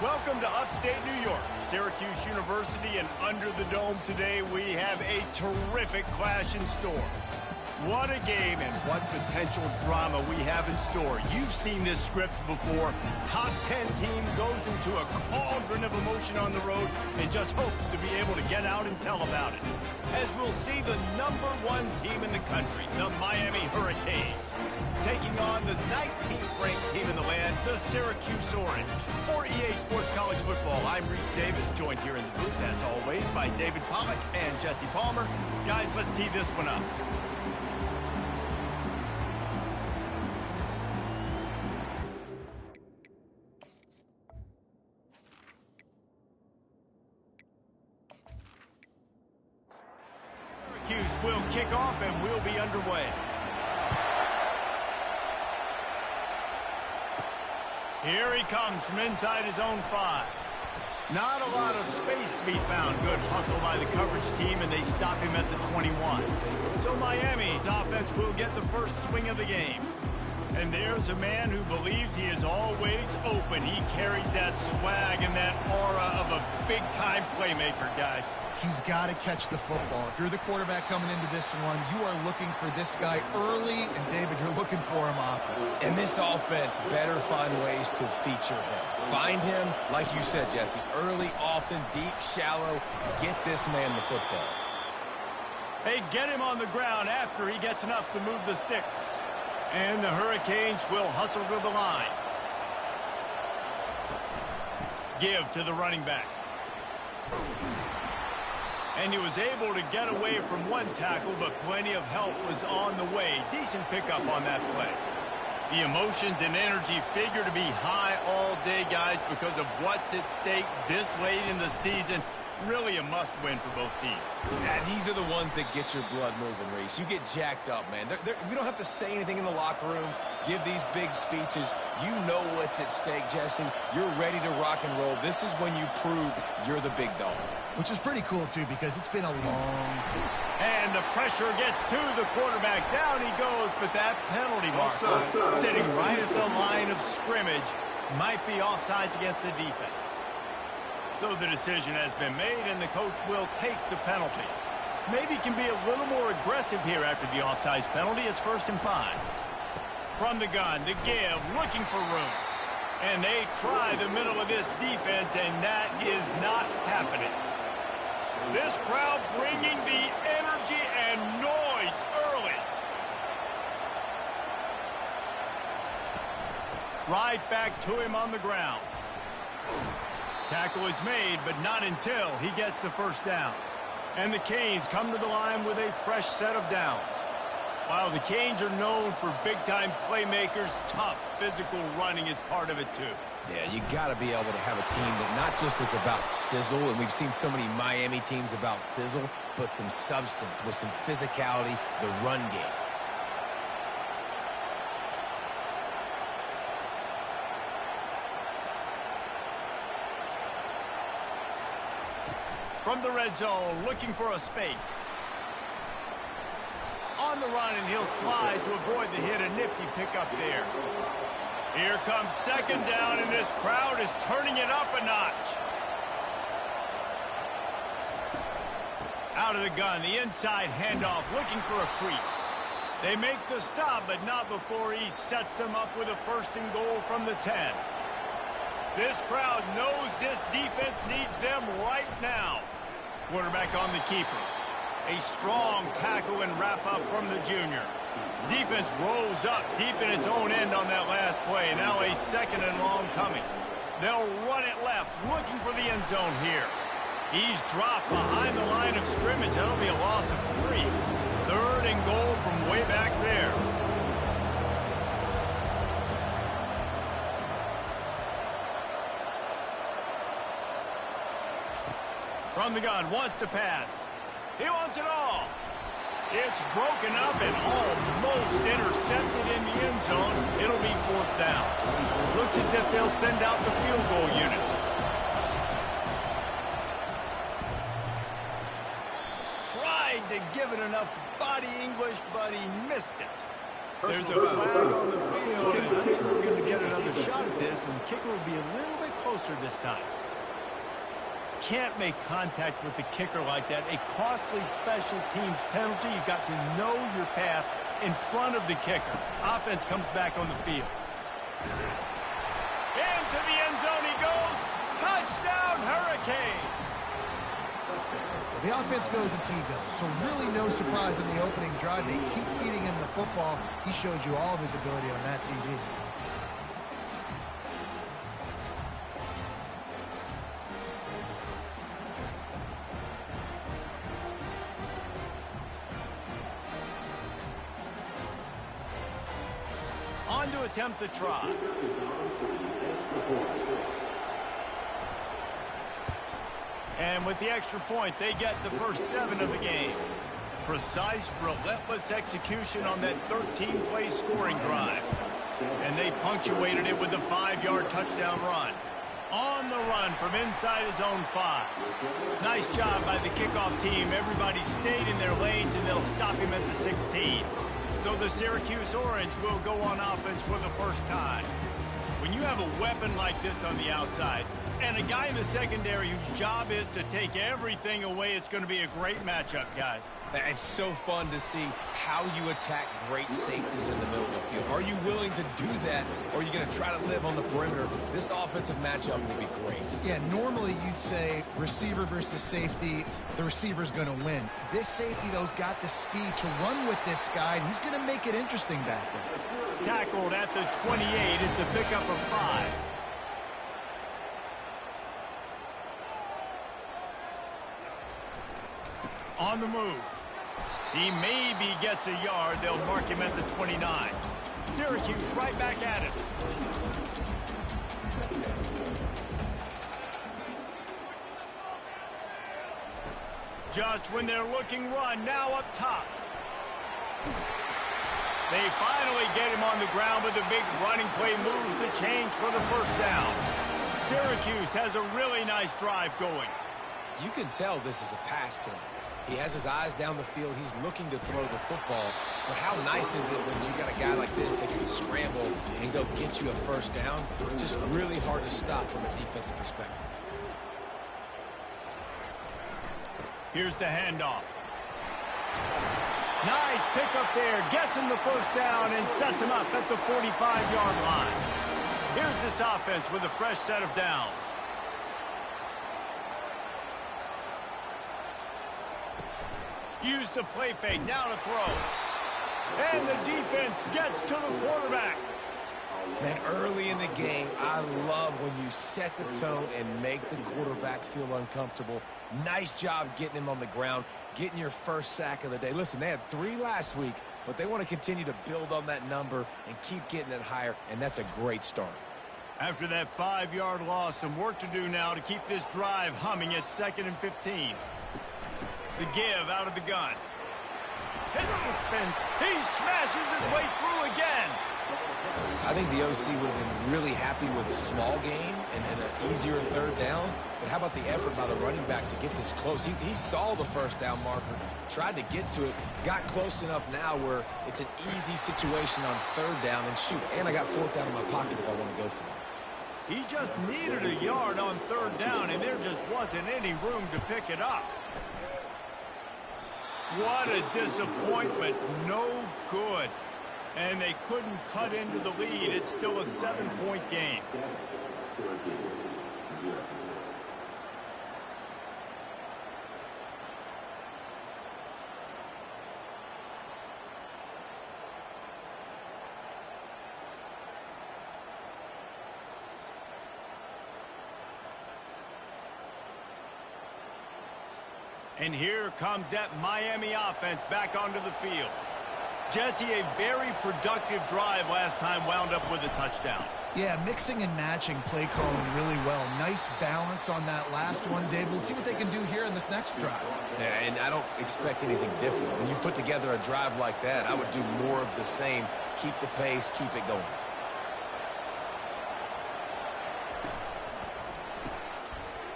Welcome to upstate New York, Syracuse University, and under the dome today we have a terrific clash in store. What a game and what potential drama we have in store. You've seen this script before. Top 10 team goes into a cauldron of emotion on the road and just hopes to be able to get out and tell about it. As we'll see the #1 team in the country, the Miami Hurricanes, taking on the 19th ranked team in the land, the Syracuse Orange. For EA Sports College Football, I'm Reese Davis, joined here in the booth, as always, by David Pollack and Jesse Palmer. Guys, let's tee this one up. Syracuse will kick off and we'll be underway. Here he comes from inside his own 5. Not a lot of space to be found. Good hustle by the coverage team, and they stop him at the 21. So Miami's offense will get the first swing of the game. And there's a man who believes he is always open. He carries that swag and that aura of a big-time playmaker, guys. He's got to catch the football. If you're the quarterback coming into this one, you are looking for this guy early, and David, you're looking for him often. And this offense better find ways to feature him. Find him, like you said, Jesse, early, often, deep, shallow. Get this man the football. Hey, get him on the ground after he gets enough to move the sticks. And the Hurricanes will hustle to the line. Give to the running back. And he was able to get away from one tackle, but plenty of help was on the way. Decent pickup on that play. The emotions and energy figure to be high all day, guys, because of what's at stake this late in the season. Really a must-win for both teams. Yeah, these are the ones that get your blood moving, Reese. You get jacked up, man. We don't have to say anything in the locker room, give these big speeches. You know what's at stake, Jesse. You're ready to rock and roll. This is when you prove you're the big dog. Which is pretty cool, too, because it's been a long time. And the pressure gets to the quarterback. Down he goes, but that penalty marker sitting right at the line of scrimmage might be offsides against the defense. So the decision has been made, and the coach will take the penalty. Maybe can be a little more aggressive here after the offsides penalty. It's 1st and 5. From the gun, the give, looking for room. And they try the middle of this defense, and that is not happening. This crowd bringing the energy and noise early. Right back to him on the ground. Tackle is made, but not until he gets the first down. And the Canes come to the line with a fresh set of downs. While the Canes are known for big-time playmakers, tough physical running is part of it too. Yeah, you got to be able to have a team that not just is about sizzle, and we've seen so many Miami teams about sizzle, but some substance with some physicality, the run game. From the red zone, looking for a space. On the run, and he'll slide to avoid the hit. A nifty pickup there. Here comes 2nd down, and this crowd is turning it up a notch. Out of the gun, the inside handoff, looking for a crease. They make the stop, but not before he sets them up with a 1st and goal from the 10. This crowd knows this defense needs them right now. Quarterback on the keeper. A strong tackle and wrap-up from the junior. Defense rose up deep in its own end on that last play. Now a 2nd and long coming. They'll run it left, looking for the end zone here. He's dropped behind the line of scrimmage. That'll be a loss of 3. 3rd and goal from way back there. From the gun, wants to pass. He wants it all. It's broken up and almost intercepted in the end zone. It'll be 4th down. Looks as if they'll send out the field goal unit. Tried to give it enough body English, but he missed it. There's a flag on the field, and I think we're going to get another shot at this, and the kicker will be a little bit closer closer this time. Can't make contact with the kicker like that. A costly special teams penalty. You've got to know your path in front of the kicker. Offense comes back on the field. Into the end zone he goes. Touchdown, Hurricanes. The offense goes as he goes, so really no surprise in the opening drive. They keep feeding him the football. He showed you all of his ability on that TD. On to attempt the try. And with the extra point, they get the first 7 of the game. Precise, relentless execution on that 13-play scoring drive. And they punctuated it with a 5-yard touchdown run. On the run from inside his own 5. Nice job by the kickoff team. Everybody stayed in their lanes, and they'll stop him at the 16. So the Syracuse Orange will go on offense for the first time. When you have a weapon like this on the outside, and a guy in the secondary whose job is to take everything away, it's going to be a great matchup, guys. It's so fun to see how you attack great safeties in the middle of the field. Are you willing to do that, or are you going to try to live on the perimeter? This offensive matchup will be great. Yeah, normally you'd say receiver versus safety, the receiver's going to win. This safety, though's got the speed to run with this guy, and he's going to make it interesting back there. Tackled at the 28. It's a pickup of 5. On the move. He maybe gets a yard. They'll mark him at the 29. Syracuse right back at it. Just when they're looking run, now up top. They finally get him on the ground with a big running play, moves the change for the first down. Syracuse has a really nice drive going. You can tell this is a pass play. He has his eyes down the field. He's looking to throw the football. But how nice is it when you got a guy like this that can scramble and go get you a first down? It's just really hard to stop from a defensive perspective. Here's the handoff. Nice pickup there. Gets him the first down and sets him up at the 45-yard line. Here's this offense with a fresh set of downs. Use the play fake, now to throw. And the defense gets to the quarterback. Man, early in the game, I love when you set the tone and make the quarterback feel uncomfortable. Nice job getting him on the ground, getting your first sack of the day. Listen, they had 3 last week, but they want to continue to build on that number and keep getting it higher, and that's a great start. After that 5-yard loss, some work to do now to keep this drive humming at 2nd and 15. The give out of the gun. Hits the spins. He smashes his way through again. I think the OC would have been really happy with a small gain and an easier 3rd down. But how about the effort by the running back to get this close? He saw the first down marker, tried to get to it, got close enough now where it's an easy situation on 3rd down. And shoot, and I got 4th down in my pocket if I want to go for it. He just needed a yard on 3rd down, and there just wasn't any room to pick it up. What a disappointment. No good. And they couldn't cut into the lead. It's still a 7-point game. And here comes that Miami offense back onto the field. Jesse, a very productive drive last time wound up with a touchdown. Yeah, mixing and matching play calling really well. Nice balance on that last one, Dave. Let's see what they can do here in this next drive. Yeah, and I don't expect anything different. When you put together a drive like that, I would do more of the same. Keep the pace, keep it going.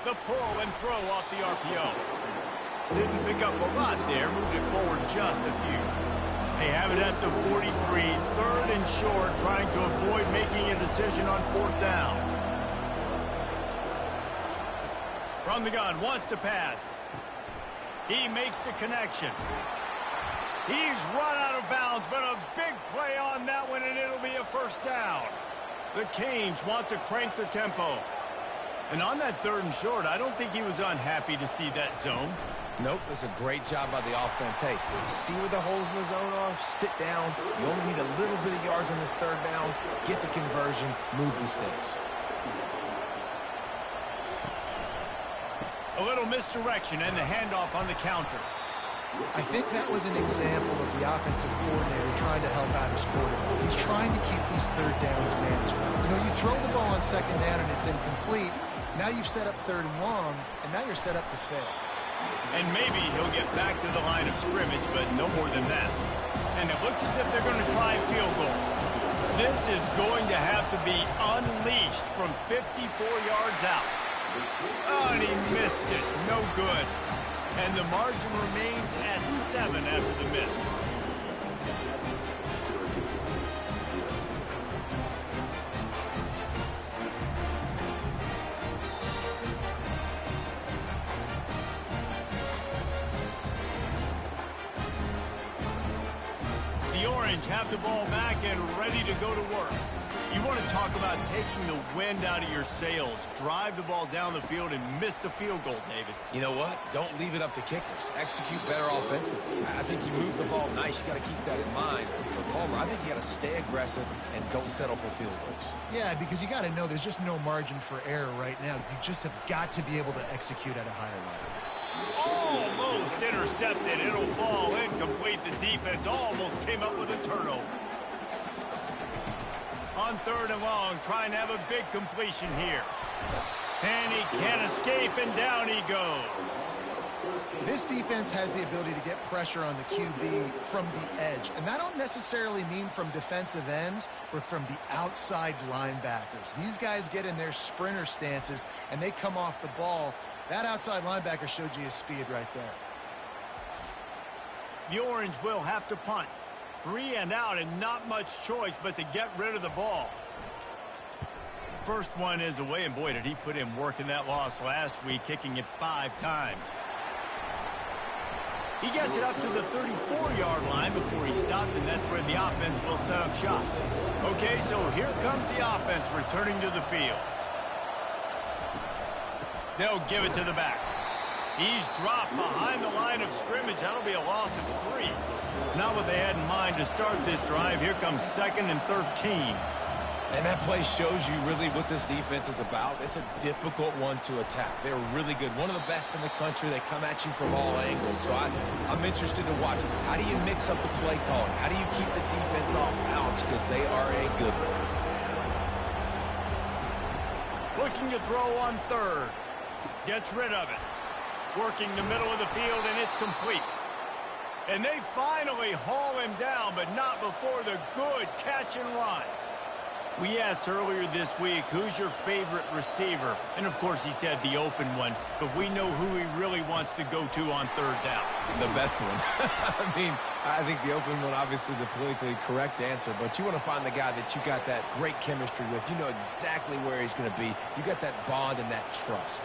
The pull and throw off the RPO. Didn't pick up a lot there, moved it forward just a few. They have it at the 43, 3rd and short, trying to avoid making a decision on 4th down. From the gun, wants to pass. He makes the connection. He's run out of bounds, but a big play on that one, and it'll be a first down. The Canes want to crank the tempo. And on that 3rd and short, I don't think he was unhappy to see that zone. Nope, it's a great job by the offense. Hey, see where the holes in the zone are? Sit down. You only need a little bit of yards on this 3rd down. Get the conversion. Move the sticks. A little misdirection and the handoff on the counter. I think that was an example of the offensive coordinator trying to help out his quarterback. He's trying to keep these 3rd downs manageable. You know, you throw the ball on 2nd down and it's incomplete. Now you've set up 3rd and long, and now you're set up to fail. And maybe he'll get back to the line of scrimmage, but no more than that. And it looks as if they're going to try a field goal. This is going to have to be unleashed from 54 yards out. Oh, and he missed it. No good. And the margin remains at 7 after the miss. The Orange have the ball back and ready to go to work. You want to talk about taking the wind out of your sails. Drive the ball down the field and miss the field goal, David. You know what? Don't leave it up to kickers. Execute better offensively. I think you move the ball nice. You got to keep that in mind. But Palmer, I think you got to stay aggressive and don't settle for field goals. Yeah, because you got to know there's just no margin for error right now. You just have got to be able to execute at a higher level. Almost intercepted. It'll fall incomplete. The defense almost came up with a turnover. On 3rd and long, trying to have a big completion here. And he can't escape, and down he goes. This defense has the ability to get pressure on the QB from the edge. And that don't necessarily mean from defensive ends, but from the outside linebackers. These guys get in their sprinter stances, and they come off the ball. That outside linebacker showed you his speed right there. The Orange will have to punt. 3 and out, and not much choice but to get rid of the ball. First one is away, and boy, did he put in work in that loss last week, kicking it 5 times. He gets it up to the 34-yard line before he stopped, and that's where the offense will set up shop. Okay, so here comes the offense returning to the field. They'll give it to the back. He's dropped behind the line of scrimmage. That'll be a loss of 3. Not what they had in mind to start this drive. Here comes 2nd and 13. And that play shows you really what this defense is about. It's a difficult one to attack. They're really good. One of the best in the country. They come at you from all angles. So I'm interested to watch. How do you mix up the play calling? How do you keep the defense off balance? Because they are a good one. Looking to throw on 3rd. Gets rid of it. Working the middle of the field, and it's complete. And they finally haul him down, but not before the good catch and run. We asked earlier this week, who's your favorite receiver? And, of course, he said the open one. But we know who he really wants to go to on 3rd down. The best one. I think the open one, obviously the politically correct answer. But you want to find the guy that you got that great chemistry with. You know exactly where he's going to be. You got that bond and that trust.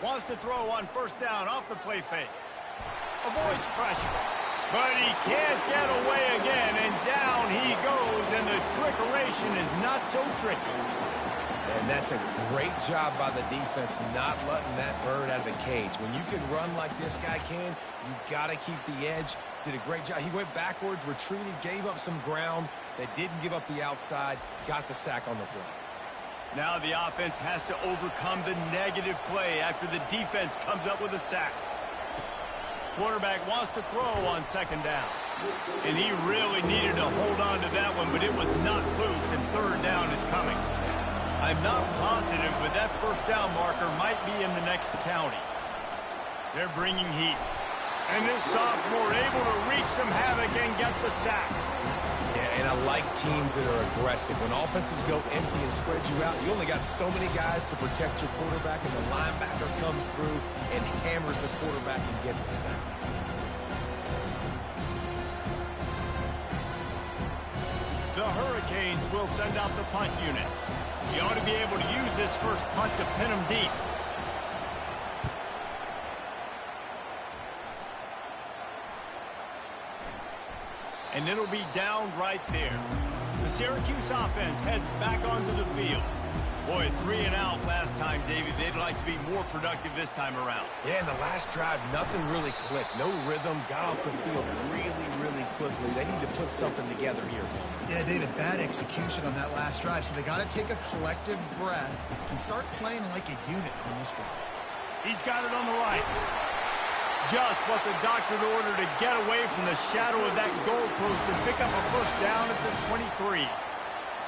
Wants to throw on 1st down off the play fake. Avoids pressure. But he can't get away again, and down he goes, and the trickeration is not so tricky. And that's a great job by the defense, not letting that bird out of the cage. When you can run like this guy can, you got to keep the edge. Did a great job. He went backwards, retreated, gave up some ground. They didn't give up the outside, got the sack on the play. Now the offense has to overcome the negative play after the defense comes up with a sack. Quarterback wants to throw on 2nd down. And he really needed to hold on to that one, but it was not loose, and 3rd down is coming. I'm not positive, but that 1st down marker might be in the next county. They're bringing heat. And this sophomore able to wreak some havoc and get the sack. Yeah, and I like teams that are aggressive. When offenses go empty and spread you out, you only got so many guys to protect your quarterback, and the linebacker comes through and hammers the quarterback and gets the sack. The Hurricanes will send out the punt unit. He ought to be able to use this first punt to pin him deep. And it'll be down right there. The Syracuse offense heads back onto the field. Boy, 3 and out last time, David. They'd like to be more productive this time around. Yeah, in the last drive, nothing really clicked. No rhythm, got off the field really quickly. They need to put something together here. Yeah, David, bad execution on that last drive, so they got to take a collective breath and start playing like a unit on this drive. He's got it on the right. Just what the doctor ordered to get away from the shadow of that goalpost and pick up a first down at the 23.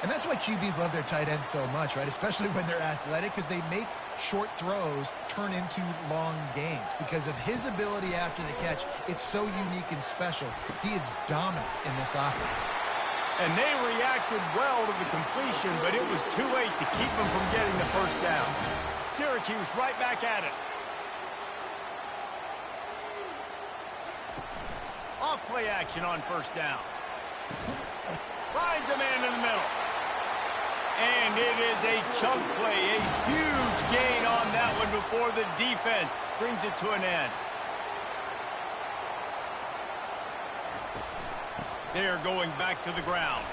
And that's why QBs love their tight ends so much, right? Especially when they're athletic, because they make short throws turn into long gains. Because of his ability after the catch, it's so unique and special. He is dominant in this offense. And they reacted well to the completion, but it was too late to keep them from getting the first down. Syracuse right back at it. Off play action on first down. Finds a man in the middle. And it is a chunk play, a huge gain on that one before the defense brings it to an end. They are going back to the ground.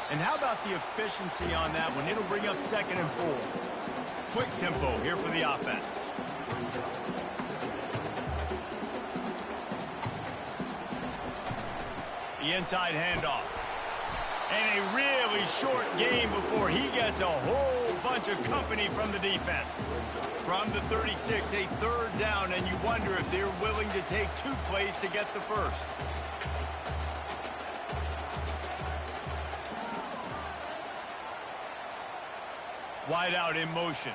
And how about the efficiency on that one? It'll bring up 2nd and 4. Quick tempo here for the offense. The inside handoff. And a really short game before he gets a whole bunch of company from the defense. From the 36, a 3rd down, and you wonder if they're willing to take 2 plays to get the first. Wide out in motion.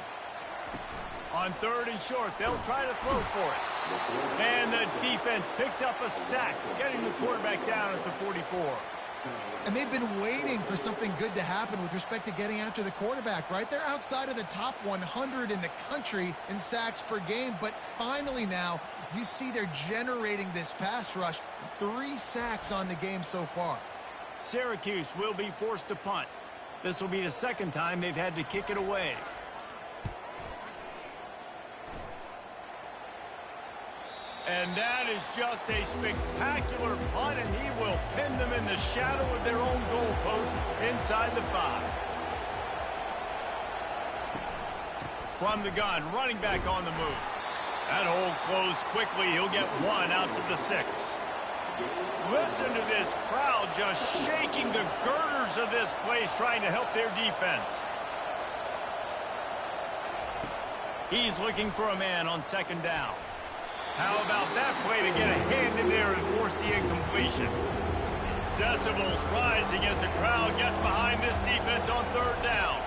On 3rd and short, they'll try to throw for it. And the defense picks up a sack, getting the quarterback down at the 44. And they've been waiting for something good to happen with respect to getting after the quarterback, right? They're outside of the top 100 in the country in sacks per game, but finally now you see they're generating this pass rush. 3 sacks on the game so far. Syracuse will be forced to punt. This will be the 2nd time they've had to kick it away. And that is just a spectacular punt, and he will pin them in the shadow of their own goalpost inside the 5. From the gun, running back on the move. That hole closed quickly. He'll get 1 out to the 6. Listen to this crowd just shaking the girders of this place, trying to help their defense. He's looking for a man on 2nd down. How about that play to get a hand in there and force the incompletion? Decibels rising as the crowd gets behind this defense on 3rd down.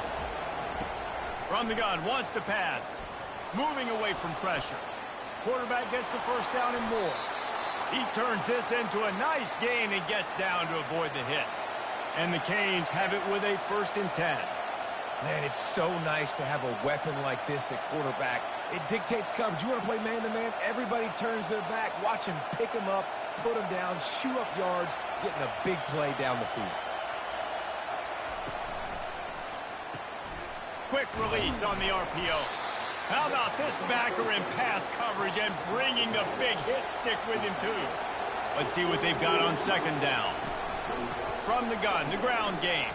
From the gun, wants to pass. Moving away from pressure. Quarterback gets the first down and more. He turns this into a nice gain and gets down to avoid the hit. And the Canes have it with a 1st and 10. Man, it's so nice to have a weapon like this at quarterback. It dictates coverage. You want to play man-to-man? Everybody turns their back. Watch him pick him up, put him down, chew up yards, getting a big play down the field. Quick release on the RPO. How about this backer in pass coverage and bringing the big hit stick with him, too? Let's see what they've got on 2nd down. From the gun, the ground game.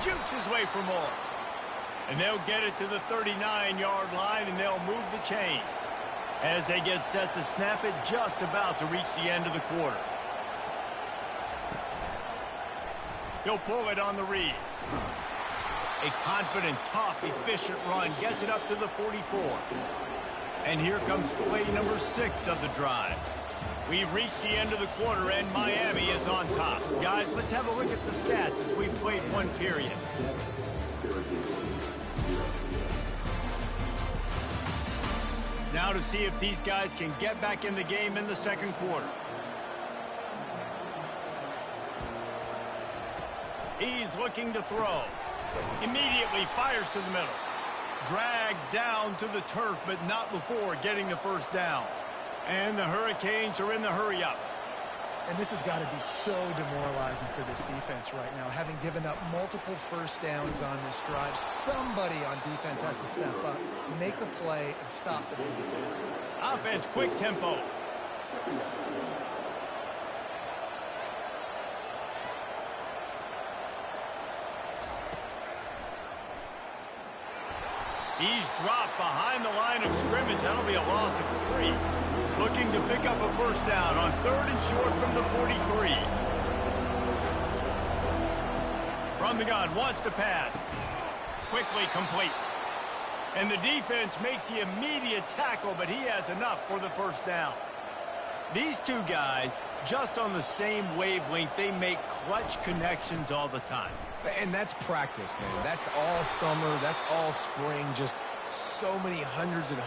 Jukes his way for more. And they'll get it to the 39-yard line, and they'll move the chains as they get set to snap it, just about to reach the end of the quarter. He'll pull it on the read. A confident, tough, efficient run gets it up to the 44. And here comes play number 6 of the drive. We've reached the end of the quarter, and Miami is on top. Guys, let's have a look at the stats as we've played 1 period. Now to see if these guys can get back in the game in the 2nd quarter. He's looking to throw. Immediately fires to the middle. Dragged down to the turf, but not before getting the first down. And the Hurricanes are in the hurry-up. And this has got to be so demoralizing for this defense right now. Having given up multiple first downs on this drive, somebody on defense has to step up, make a play, and stop the bleed. Offense, quick tempo. He's dropped behind the line of scrimmage. That'll be a loss of 3. Looking to pick up a first down on 3rd and short from the 43. From the gun, wants to pass. Quickly complete. And the defense makes the immediate tackle, but he has enough for the first down. These two guys, just on the same wavelength, they make clutch connections all the time. And that's practice, man. That's all summer. That's all spring. Just so many hundreds and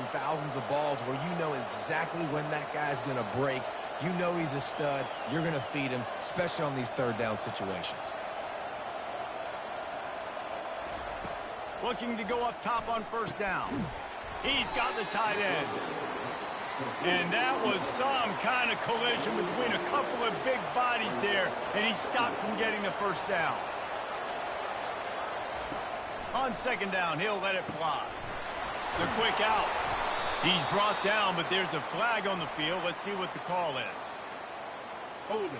thousands of balls where you know exactly when that guy's going to break. You know he's a stud. You're going to feed him, especially on these third down situations. Looking to go up top on first down. He's got the tight end. And that was some kind of collision between a couple of big bodies there, and he stopped from getting the first down. On second down, he'll let it fly. The quick out. He's brought down, but there's a flag on the field. Let's see what the call is. Hold it.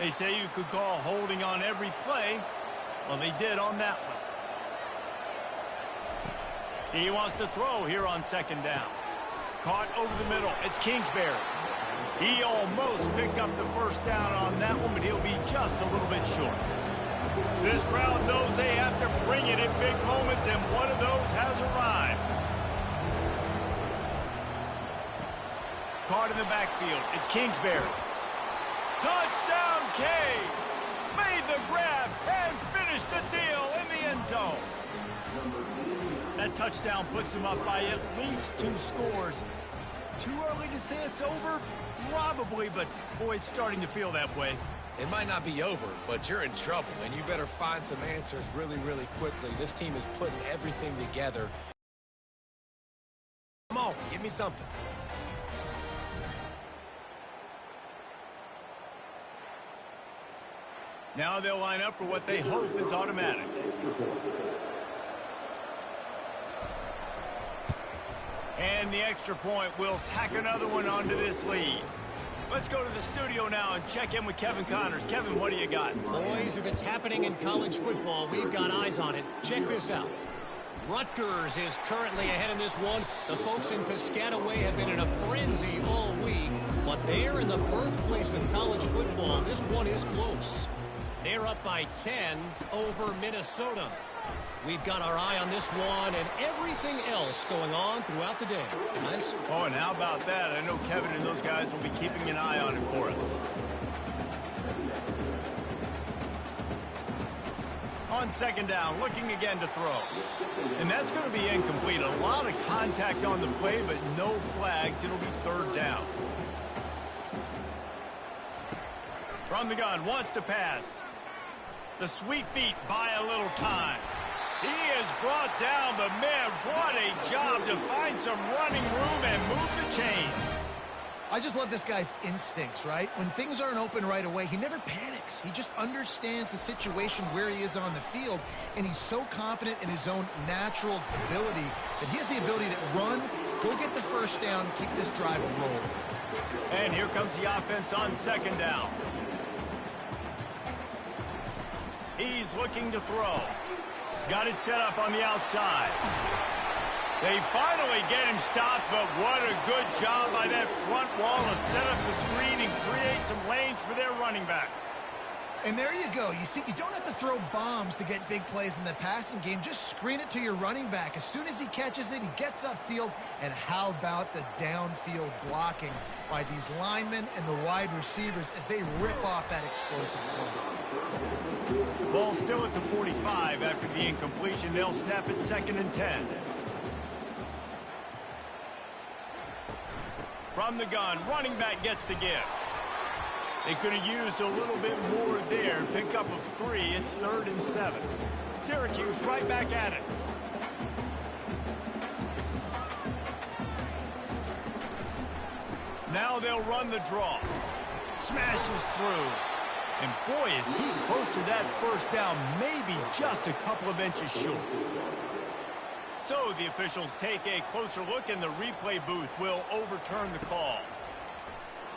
They say you could call holding on every play. Well, they did on that one. He wants to throw here on second down. Caught over the middle. It's Kingsbury. He almost picked up the first down on that one, but he'll be just a little bit short. This crowd knows they have to bring it in big moments, and one of those has arrived. Caught in the backfield. It's Kingsbury. Touchdown, Canes! Made the grab and finished the deal in the end zone. That touchdown puts them up by at least 2 scores. Too early to say it's over? Probably, but boy, it's starting to feel that way. It might not be over, but you're in trouble, and you better find some answers really, really quickly. This team is putting everything together. Come on, give me something. Now they'll line up for what they hope is automatic. And the extra point will tack another one onto this lead. Let's go to the studio now and check in with Kevin Connors. Kevin, what do you got? Boys, if it's happening in college football, we've got eyes on it. Check this out. Rutgers is currently ahead in this one. The folks in Piscataway have been in a frenzy all week, but they're in the birthplace of college football. This one is close. They're up by 10 over Minnesota. We've got our eye on this one and everything else going on throughout the day. Guys? Oh, and how about that? I know Kevin and those guys will be keeping an eye on it for us. On second down, looking again to throw. And that's going to be incomplete. A lot of contact on the play, but no flags. It'll be third down. From the gun, wants to pass. The sweet feet buy a little time. He is brought down, but man, what a job to find some running room and move the chains. I just love this guy's instincts, right? When things aren't open right away, he never panics. He just understands the situation where he is on the field, and he's so confident in his own natural ability that he has the ability to run, go get the first down, keep this drive rolling. And here comes the offense on second down. He's looking to throw. Got it set up on the outside. They finally get him stopped, but what a good job by that front wall to set up the screen and create some lanes for their running back. And there you go. You see, you don't have to throw bombs to get big plays in the passing game. Just screen it to your running back. As soon as he catches it, he gets upfield. And how about the downfield blocking by these linemen and the wide receivers as they rip off that explosive play. Ball still at the 45 after the incompletion. They'll snap it 2nd and 10. From the gun, running back gets to give. They could have used a little bit more there. Pick up of 3. It's 3rd and 7. Syracuse right back at it. Now they'll run the draw. Smashes through. And boy, is he close to that first down, maybe just a couple of inches short. So the officials take a closer look, and the replay booth will overturn the call.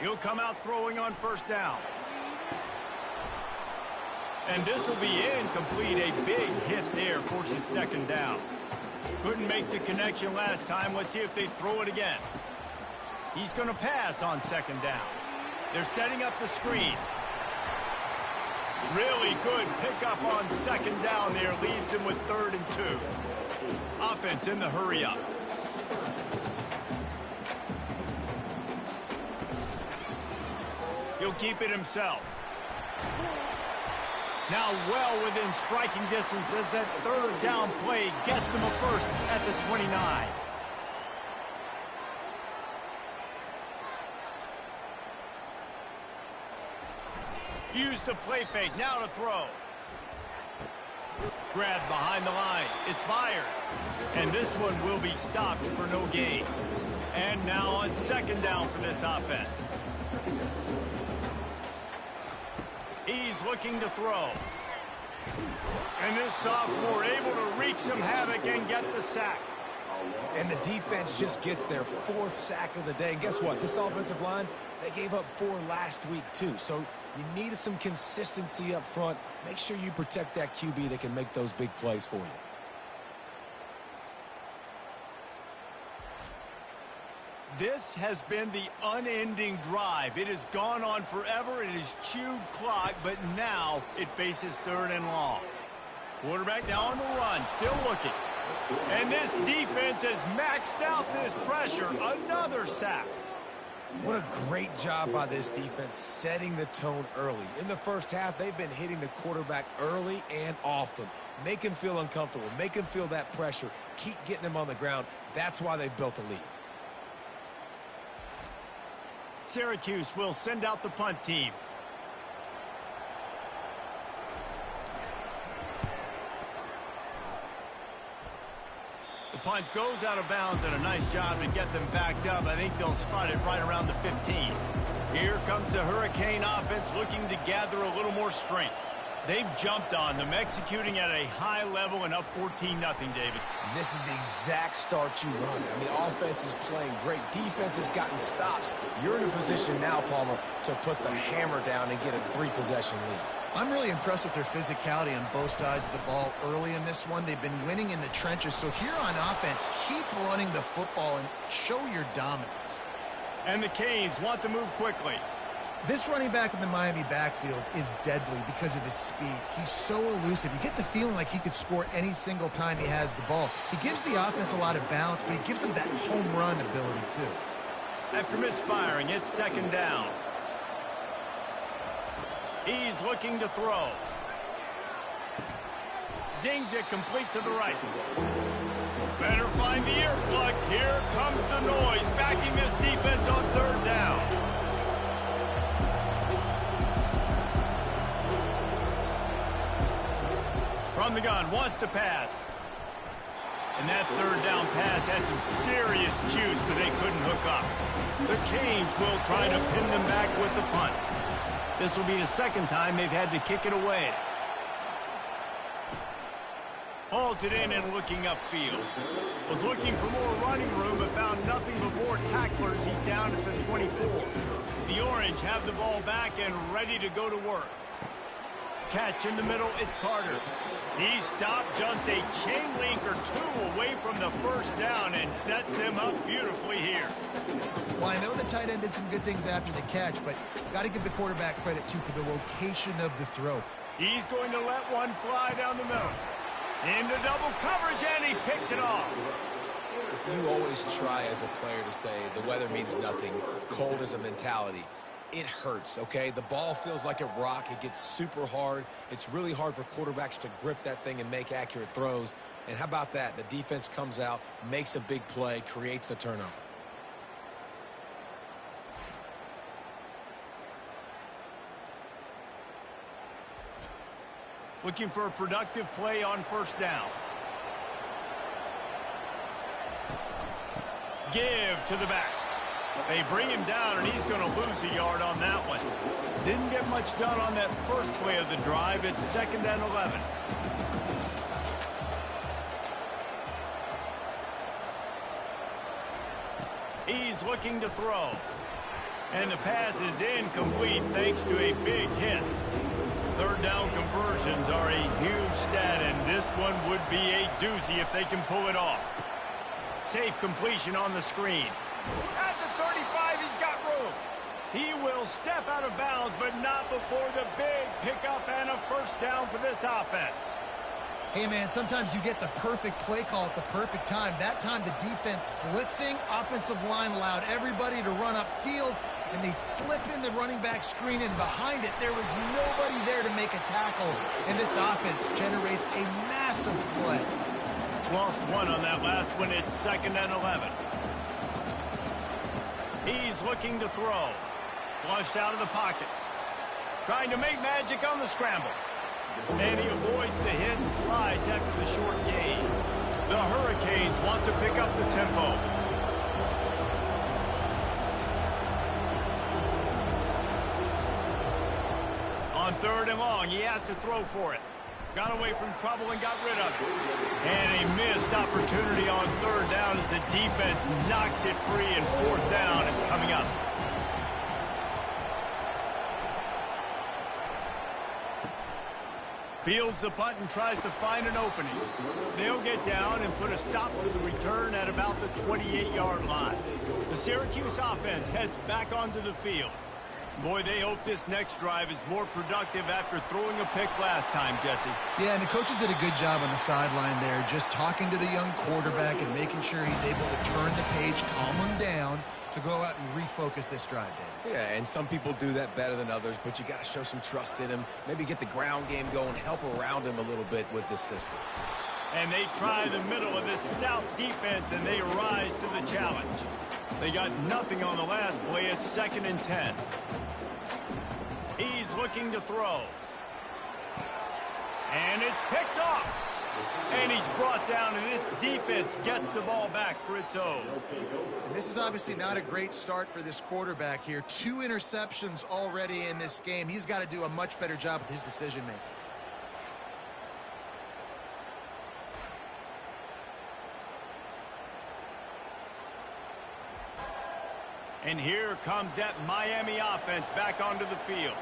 He'll come out throwing on first down. And this will be incomplete. A big hit there forces second down. Couldn't make the connection last time. Let's see if they throw it again. He's going to pass on second down. They're setting up the screen. Really good pickup on second down there. Leaves them with 3rd and 2. Offense in the hurry up. He'll keep it himself. Now well within striking distance as that 3rd down play gets him a first at the 29. Use the play fake, now to throw. Grabbed behind the line, it's fired. And this one will be stopped for no gain. And now on second down for this offense. He's looking to throw. And this sophomore able to wreak some havoc and get the sack. And the defense just gets their 4th sack of the day. And guess what? This offensive line, they gave up 4 last week too. So you need some consistency up front. Make sure you protect that QB that can make those big plays for you. This has been the unending drive. It has gone on forever. It has chewed clock, but now it faces 3rd and long. Quarterback now on the run, still looking. And this defense has maxed out this pressure. Another sack. What a great job by this defense setting the tone early. In the first half, they've been hitting the quarterback early and often. Make him feel uncomfortable. Make him feel that pressure. Keep getting him on the ground. That's why they've built a lead. Syracuse will send out the punt team. The punt goes out of bounds, and a nice job to get them backed up. I think they'll spot it right around the 15. Here comes the Hurricane offense looking to gather a little more strength. They've jumped on them, executing at a high level and up 14-0, David. This is the exact start you wanted. I mean, the offense is playing great. Defense has gotten stops. You're in a position now, Palmer, to put the hammer down and get a 3-possession lead. I'm really impressed with their physicality on both sides of the ball early in this one. They've been winning in the trenches. So here on offense, keep running the football and show your dominance. And the Canes want to move quickly. This running back in the Miami backfield is deadly because of his speed. He's so elusive. You get the feeling like he could score any single time he has the ball. He gives the offense a lot of balance, but he gives them that home run ability too. After misfiring, it's second down. He's looking to throw. Zings it complete to the right. Better find the earplugs. Here comes the noise, backing this defense on 3rd down. From the gun, wants to pass. And that 3rd down pass had some serious juice, but they couldn't hook up. The Canes will try to pin them back with the punt. This will be the 2nd time they've had to kick it away. Hauls it in and looking upfield. Was looking for more running room, but found nothing but more tacklers. He's down at the 24. The Orange have the ball back and ready to go to work. Catch in the middle, it's Carter. He stopped just a chain link or 2 away from the first down and sets them up beautifully here. Well, I know the tight end did some good things after the catch, but got to give the quarterback credit, too, for the location of the throw. He's going to let one fly down the middle. Into double coverage, and he picked it off. You always try as a player to say the weather means nothing. Cold is a mentality. It hurts, okay? The ball feels like a rock. It gets super hard. It's really hard for quarterbacks to grip that thing and make accurate throws. And how about that? The defense comes out, makes a big play, creates the turnover. Looking for a productive play on first down. Give to the back. They bring him down, and he's going to lose a yard on that one. Didn't get much done on that first play of the drive. It's 2nd and 11. He's looking to throw. And the pass is incomplete thanks to a big hit. 3rd down conversions are a huge stat, and this one would be a doozy if they can pull it off. Safe completion on the screen. At the 35, he's got room. He will step out of bounds, but not before the big pickup and a 1st down for this offense. Hey, man, sometimes you get the perfect play call at the perfect time. That time the defense blitzing, offensive line allowed everybody to run upfield, and they slip in the running back screen, and behind it there was nobody there to make a tackle, and this offense generates a massive play. Lost one on that last one. It's 2nd and 11. He's looking to throw. Flushed out of the pocket. Trying to make magic on the scramble. And he avoids the hit and slides after the short gain. The Hurricanes want to pick up the tempo. On 3rd and long, he has to throw for it. Got away from trouble and got rid of it. And a missed opportunity on 3rd down as the defense knocks it free, and 4th down is coming up. Fields the punt and tries to find an opening. They'll get down and put a stop to the return at about the 28-yard line. The Syracuse offense heads back onto the field. Boy, they hope this next drive is more productive after throwing a pick last time, Jesse. Yeah, and the coaches did a good job on the sideline there, just talking to the young quarterback and making sure he's able to turn the page, calm him down, to go out and refocus this drive, Dave. Yeah, and some people do that better than others, but you got to show some trust in him. Maybe get the ground game going, help around him a little bit with this system. And they try the middle of this stout defense, and they rise to the challenge. They got nothing on the last play. It's 2nd and 10. He's looking to throw. And it's picked off. And he's brought down, and this defense gets the ball back for its own. And this is obviously not a great start for this quarterback here. 2 interceptions already in this game. He's got to do a much better job with his decision-making. And here comes that Miami offense back onto the field.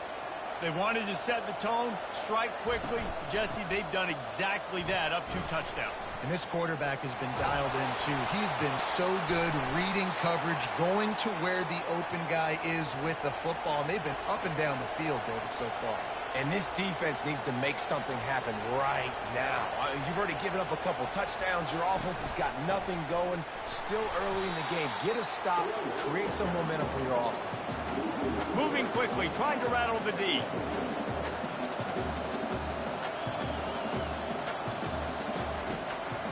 They wanted to set the tone, strike quickly. Jesse, they've done exactly that, up 2 touchdowns. And this quarterback has been dialed in, too. He's been so good reading coverage, going to where the open guy is with the football. And they've been up and down the field, David, so far. And this defense needs to make something happen right now. You've already given up a couple touchdowns. Your offense has got nothing going. Still early in the game. Get a stop. Create some momentum for your offense. Moving quickly, trying to rattle the D.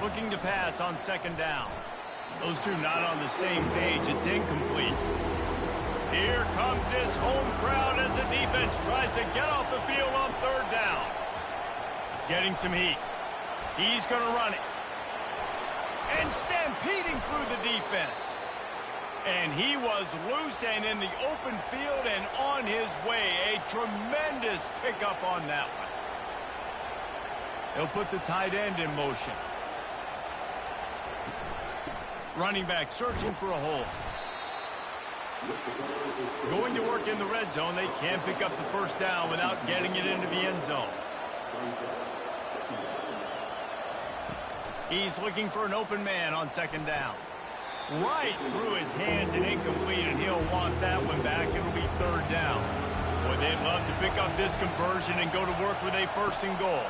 Looking to pass on 2nd down. Those two not on the same page. It's incomplete. Here comes this home crowd as the defense tries to get off the field on 3rd down. Getting some heat. He's going to run it. And stampeding through the defense. And he was loose and in the open field and on his way. A tremendous pickup on that one. They'll put the tight end in motion. Running back searching for a hole. Going to work in the red zone. They can't pick up the 1st down without getting it into the end zone. He's looking for an open man on 2nd down. Right through his hands and incomplete, and he'll want that one back. It'll be 3rd down. Boy, they'd love to pick up this conversion and go to work with a 1st and goal.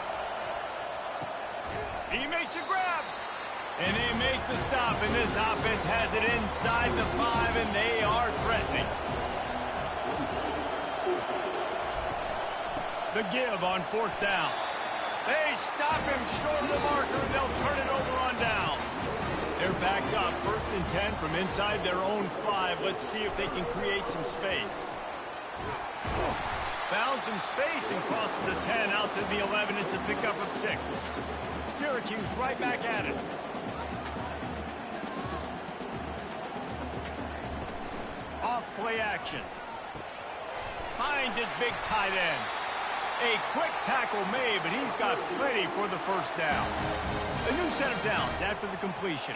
He makes a grab. And they make the stop, and this offense has it inside the 5, and they are threatening. The give on 4th down. They stop him short of the marker, and they'll turn it over on downs. They're backed up, 1st and 10 from inside their own 5. Let's see if they can create some space. Found some space and crosses the 10 out to the 11. It's a pickup of 6. Syracuse right back at it. play action. Finds his big tight end. A quick tackle made, but he's got plenty for the first down. A new set of downs after the completion.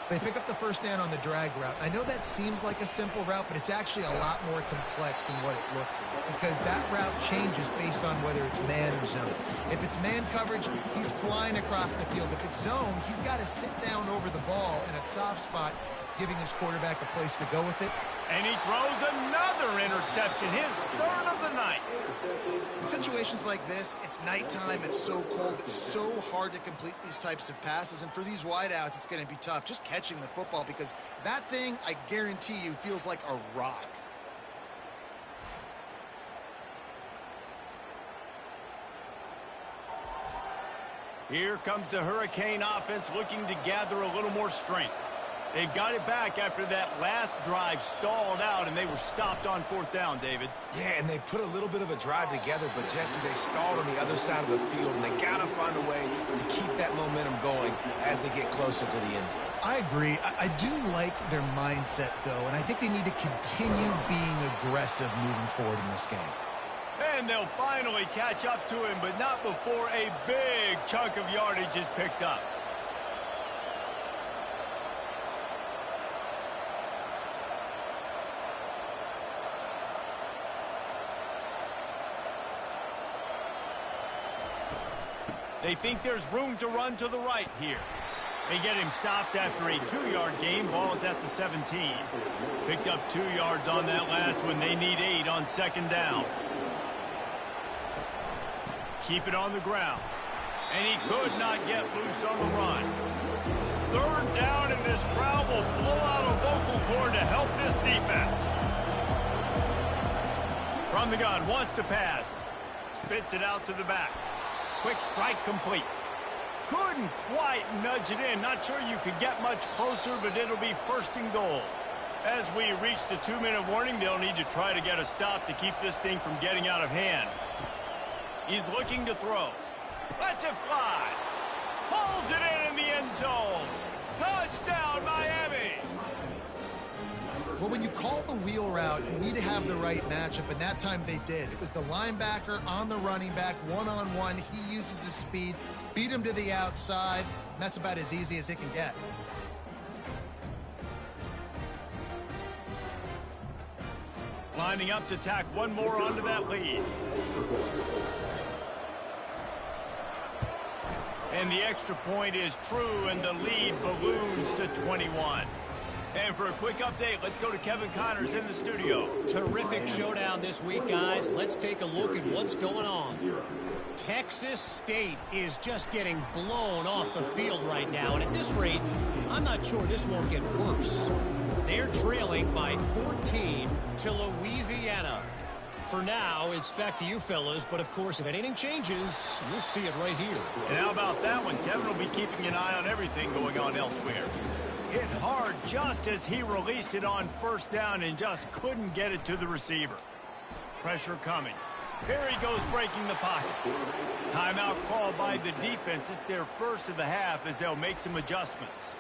They pick up the first down on the drag route. I know that seems like a simple route, but it's actually a lot more complex than what it looks like, because that route changes based on whether it's man or zone. If it's man coverage, he's flying across the field. If it's zone, he's got to sit down over the ball in a soft spot, giving his quarterback a place to go with it. And he throws another interception, his third of the night. In situations like this, it's nighttime, it's so cold, it's so hard to complete these types of passes, and for these wideouts, it's going to be tough just catching the football, because that thing, I guarantee you, feels like a rock. Here comes the Hurricane offense looking to gather a little more strength. They've got it back after that last drive stalled out, and they were stopped on fourth down, David. Yeah, and they put a little bit of a drive together, but, Jesse, they stalled on the other side of the field, and they got to find a way to keep that momentum going as they get closer to the end zone. I agree. I do like their mindset, though, and I think they need to continue being aggressive moving forward in this game. And they'll finally catch up to him, but not before a big chunk of yardage is picked up. They think there's room to run to the right here. They get him stopped after a 2-yard gain. Ball is at the 17. Picked up 2 yards on that last one. They need 8 on second down. Keep it on the ground. And he could not get loose on the run. Third down, and this crowd will blow out a vocal cord to help this defense. From the gun, wants to pass. Spits it out to the back. Quick strike complete. Couldn't quite nudge it in. Not sure you could get much closer, but it'll be first and goal. As we reach the 2-minute warning, they'll need to try to get a stop to keep this thing from getting out of hand. He's looking to throw. Lets it fly. Pulls it in the end zone. Touchdown, Miami. Well, when you call the wheel route, you need to have the right matchup, and that time they did. It was the linebacker on the running back, one-on-one. He uses his speed, beat him to the outside, and that's about as easy as it can get. Lining up to tack one more onto that lead. And the extra point is true, and the lead balloons to 21. And for a quick update, let's go to Kevin Connors in the studio. Terrific showdown this week, guys. Let's take a look at what's going on. Texas State is just getting blown off the field right now. And at this rate, I'm not sure this won't get worse. They're trailing by 14 to Louisiana. For now, it's back to you fellas, but of course, if anything changes, you'll see it right here. And how about that one? Kevin will be keeping an eye on everything going on elsewhere. Hit hard just as he released it on first down and just couldn't get it to the receiver. Pressure coming. Here he goes breaking the pocket. Timeout called by the defense. It's their first of the half as they'll make some adjustments.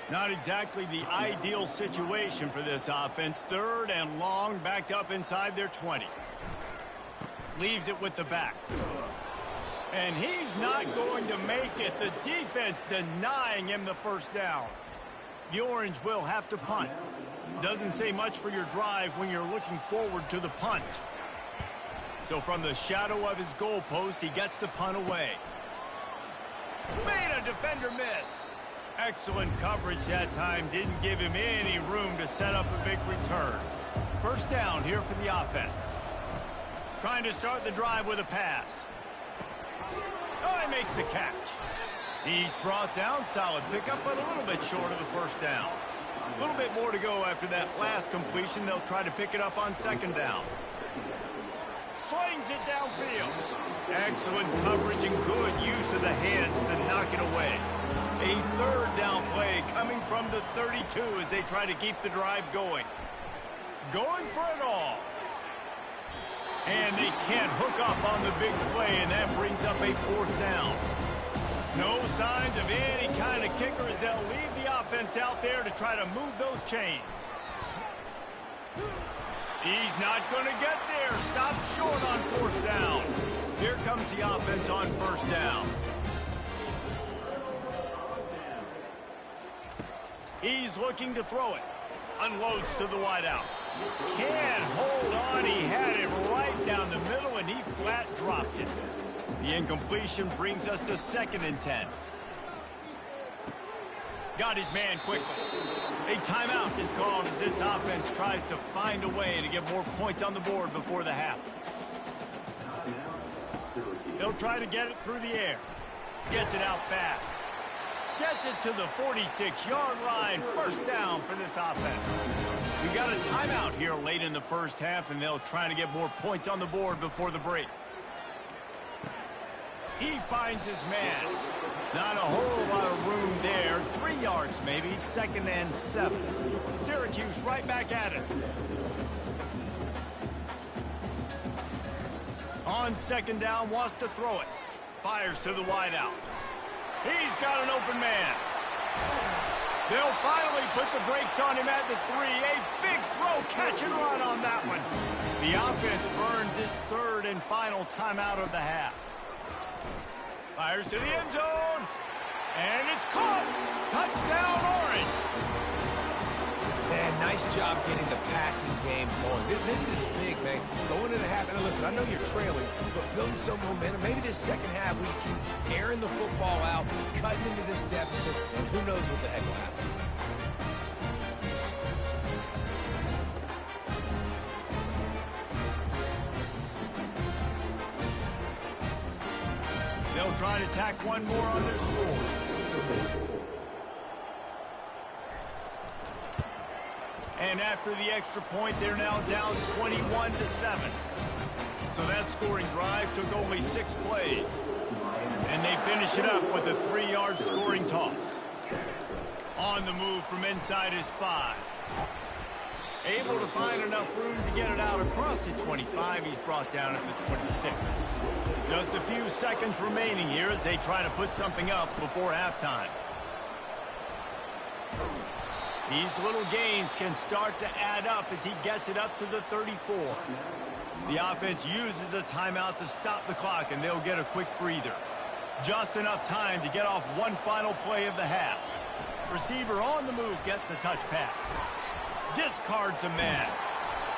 Not exactly the ideal situation for this offense. Third and long, backed up inside their 20. Leaves it with the back. And he's not going to make it. The defense denying him the first down. The Orange will have to punt. Doesn't say much for your drive when you're looking forward to the punt. So from the shadow of his goalpost, he gets the punt away. Made a defender miss. Excellent coverage that time. Didn't give him any room to set up a big return. First down here for the offense. Trying to start the drive with a pass. Oh, he makes the catch. He's brought down. Solid pickup, but a little bit short of the first down. A little bit more to go after that last completion. They'll try to pick it up on second down. Slings it downfield. Excellent coverage and good use of the hands to knock it away. A third down play coming from the 32 as they try to keep the drive going. Going for it all. And they can't hook up on the big play, and that brings up a fourth down. No signs of any kind of kicker as they'll leave the offense out there to try to move those chains. He's not going to get there. Stop short on 4th down. Here comes the offense on 1st down. He's looking to throw it. Unloads to the wideout. Can't hold on. He had it right down the middle, and he flat dropped it. The incompletion brings us to 2nd and 10. Got his man quickly. A timeout is called as this offense tries to find a way to get more points on the board before the half. He'll try to get it through the air. Gets it out fast. Gets it to the 46-yard line. 1st down for this offense. We got a timeout here late in the 1st half, and they'll try to get more points on the board before the break. He finds his man. Not a whole lot of room there. 3 yards maybe. 2nd and 7. Syracuse right back at it. On 2nd down, wants to throw it. Fires to the wideout. He's got an open man. They'll finally put the brakes on him at the 3. A big throw, catch and run on that one. The offense burns its 3rd and final timeout of the half. Fires to the end zone. And it's caught. Touchdown, Orange. Man, nice job getting the passing game going. This is big, man. Going into the half, and listen, I know you're trailing, but building some momentum. Maybe this 2nd half we keep airing the football out, cutting into this deficit, and who knows what the heck will happen. They'll try to tack one more on their score. And after the extra point, they're now down 21-7. So that scoring drive took only 6 plays. And they finish it up with a 3-yard scoring toss. On the move from inside his 5. Able to find enough room to get it out across the 25. He's brought down at the 26. Just a few seconds remaining here as they try to put something up before halftime. These little gains can start to add up as he gets it up to the 34. The offense uses a timeout to stop the clock, and they'll get a quick breather. Just enough time to get off one final play of the half. Receiver on the move gets the touch pass. Discards a man.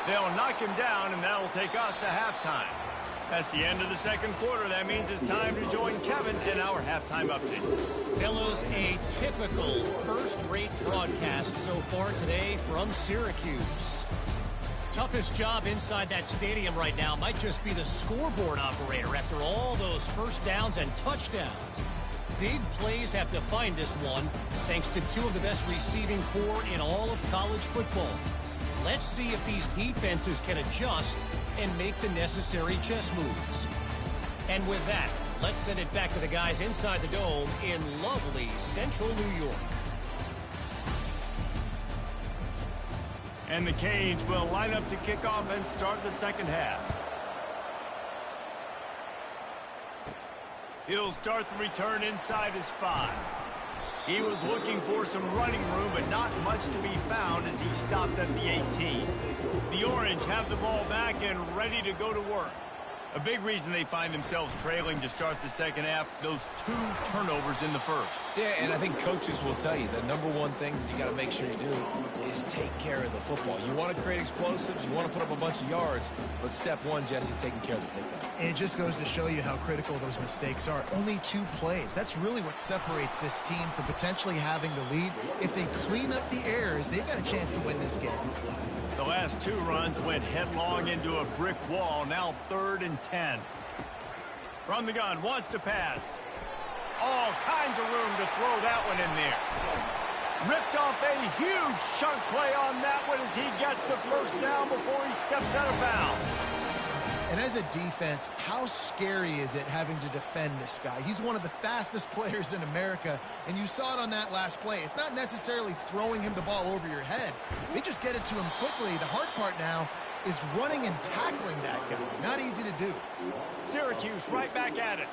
They'll knock him down, and that'll take us to halftime. That's the end of the 2nd quarter. That means it's time to join Kevin in our halftime update. Fellas, a typical first-rate broadcast so far today from Syracuse. Toughest job inside that stadium right now might just be the scoreboard operator after all those 1st downs and touchdowns. Big plays have defined this one, thanks to 2 of the best receiving corps in all of college football. Let's see if these defenses can adjust and make the necessary chess moves. And with that, let's send it back to the guys inside the dome in lovely central New York. And the Canes will line up to kick off and start the 2nd half. He'll start the return inside his 5. He was looking for some running room, but not much to be found as he stopped at the 18. The Orange have the ball back and ready to go to work. A big reason they find themselves trailing to start the 2nd half, those 2 turnovers in the 1st. Yeah, and I think coaches will tell you the #1 thing that you got to make sure you do is take care of the football. You want to create explosives, you want to put up a bunch of yards, but step 1, Jesse, taking care of the football. And it just goes to show you how critical those mistakes are. Only 2 plays. That's really what separates this team from potentially having the lead. If they clean up the errors, they've got a chance to win this game. The last 2 runs went headlong into a brick wall. Now 3rd and 10. From the gun, wants to pass. All kinds of room to throw that one in there. Ripped off a huge chunk play on that one as he gets the 1st down before he steps out of bounds. And as a defense, how scary is it having to defend this guy? He's one of the fastest players in America, and you saw it on that last play. It's not necessarily throwing him the ball over your head. They just get it to him quickly. The hard part now is running and tackling that guy. Not easy to do. Syracuse right back at it.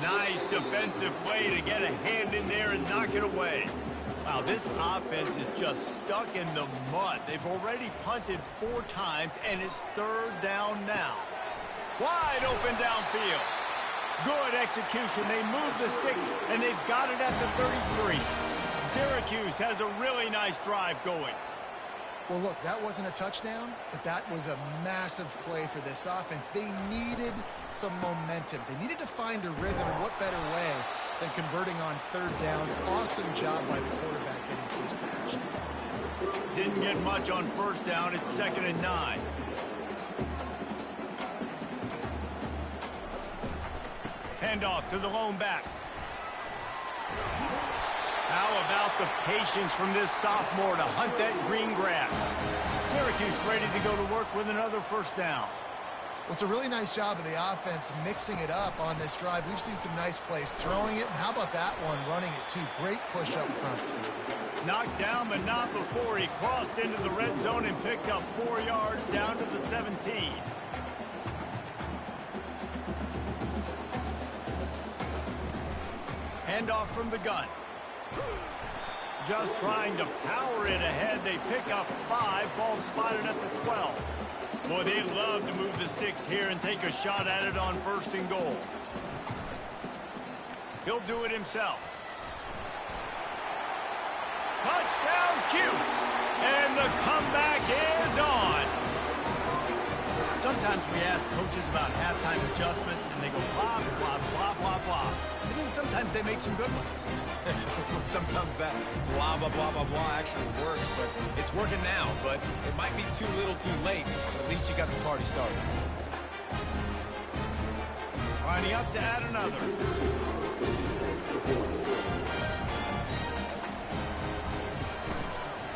Nice defensive play to get a hand in there and knock it away. Wow, this offense is just stuck in the mud. They've already punted 4 times, and it's 3rd down now. Wide open downfield. Good execution. They move the sticks, and they've got it at the 33. Syracuse has a really nice drive going. Well, look, that wasn't a touchdown, but that was a massive play for this offense. They needed some momentum. They needed to find a rhythm, and what better way than converting on 3rd down. Awesome job by the quarterback getting to his position. Didn't get much on 1st down. It's 2nd and 9. Handoff to the lone back. How about the patience from this sophomore to hunt that green grass? Syracuse ready to go to work with another 1st down. Well, it's a really nice job of the offense mixing it up on this drive. We've seen some nice plays throwing it, and how about that one running it too? Great push up front. Knocked down, but not before he crossed into the red zone and picked up 4 yards down to the 17. Handoff from the gun. Just trying to power it ahead. They pick up 5. Ball spotted at the 12. Boy, they love to move the sticks here and take a shot at it on 1st and goal. He'll do it himself. Touchdown, Cuse! And the comeback is on. Sometimes we ask coaches about halftime adjustments, and they go blah, blah, blah, blah, blah. And then sometimes they make some good ones. Sometimes that blah, blah, blah, blah, blah actually works, but it's working now. But it might be too little too late, but at least you got the party started. Lining up to add another.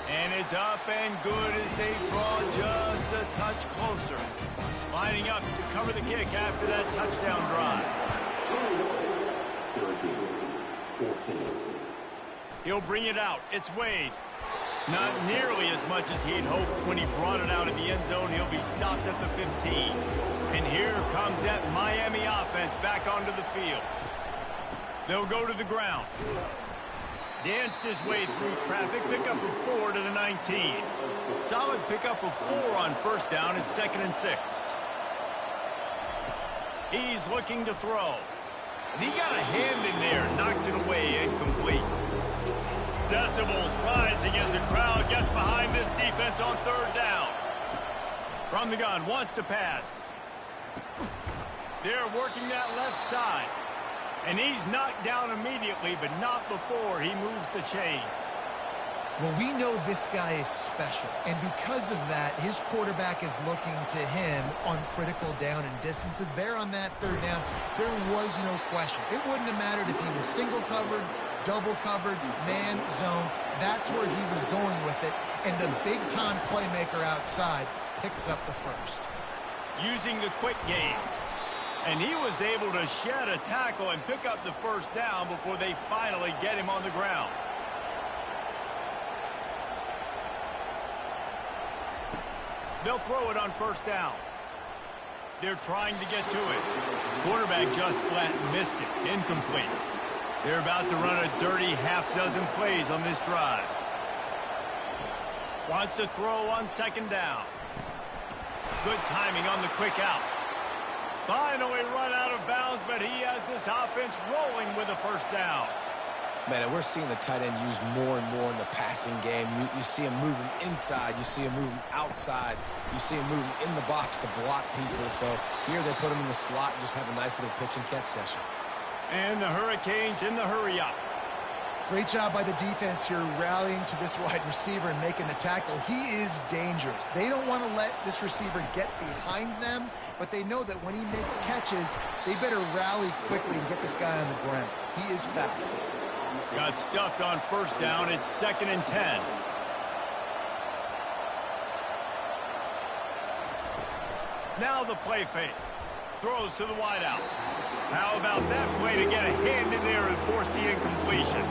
And it's up and good as they draw just a touch closer. Lining up to cover the kick after that touchdown drive. He'll bring it out. It's Wade. Not nearly as much as he'd hoped when he brought it out in the end zone. He'll be stopped at the 15. And here comes that Miami offense back onto the field. They'll go to the ground. Danced his way through traffic. Pick up a 4 to the 19. Solid pickup of 4 on 1st down. It's 2nd and 6. He's looking to throw. And he got a hand in there. Knocks it away. Incomplete. Decibels rising as the crowd gets behind this defense on 3rd down. From the gun. Wants to pass. They're working that left side. And he's knocked down immediately, but not before he moves the chains. Well, we know this guy is special, and because of that, his quarterback is looking to him on critical down and distances. There on that 3rd down, there was no question. It wouldn't have mattered if he was single covered, double covered, man, zone. That's where he was going with it, and the big-time playmaker outside picks up the 1st. Using the quick game. And he was able to shed a tackle and pick up the 1st down before they finally get him on the ground. They'll throw it on 1st down. They're trying to get to it. Quarterback just flat missed it. Incomplete. They're about to run a dirty half-dozen plays on this drive. Wants to throw on 2nd down. Good timing on the quick out. Finally run out of bounds, but he has this offense rolling with a 1st down. Man, and we're seeing the tight end used more and more in the passing game. You see him moving inside. You see him moving outside. You see him moving in the box to block people. So here they put him in the slot and just have a nice little pitch and catch session. And the Hurricanes in the hurry up. Great job by the defense here rallying to this wide receiver and making the tackle. He is dangerous. They don't want to let this receiver get behind them, but they know that when he makes catches, they better rally quickly and get this guy on the ground. He is fast. Got stuffed on 1st down. It's 2nd and 10. Now the play fake. Throws to the wideout. How about that play to get a hand in there and force the incompletion?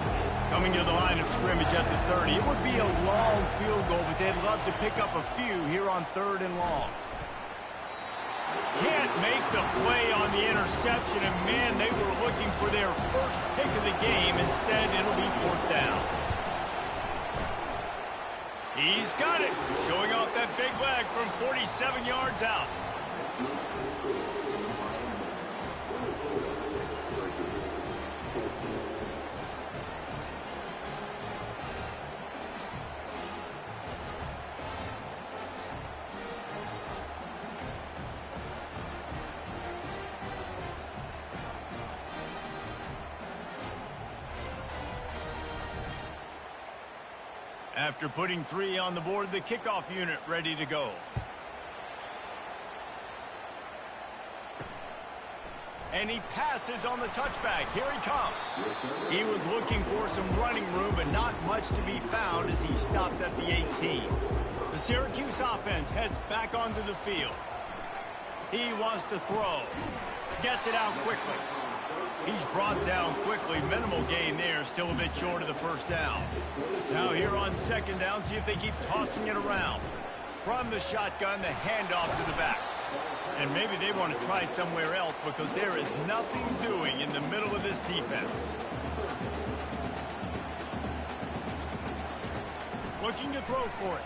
Coming to the line of scrimmage at the 30. It would be a long field goal, but they'd love to pick up a few here on 3rd and long. Can't make the play on the interception, and man, they were looking for their 1st pick of the game. Instead, it'll be 4th down. He's got it, showing off that big leg from 47 yards out. After putting 3 on the board, the kickoff unit ready to go. And he passes on the touchback. Here he comes. He was looking for some running room, but not much to be found as he stopped at the 18. The Syracuse offense heads back onto the field. He wants to throw. Gets it out quickly. He's brought down quickly. Minimal gain there. Still a bit short of the first down. Now here on second down, see if they keep tossing it around. From the shotgun, the handoff to the back. And maybe they want to try somewhere else because there is nothing doing in the middle of this defense. Looking to throw for it.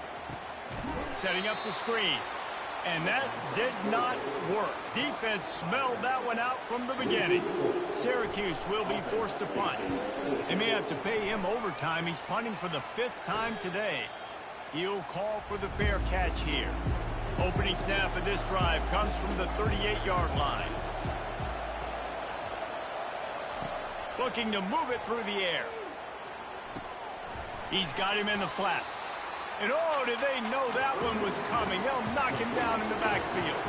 Setting up the screen. And that did not work. Defense smelled that one out from the beginning. Syracuse will be forced to punt. They may have to pay him overtime. He's punting for the 5th time today. He'll call for the fair catch here. Opening snap of this drive comes from the 38-yard line. Looking to move it through the air. He's got him in the flat. And oh, did they know that one was coming. They'll knock him down in the backfield.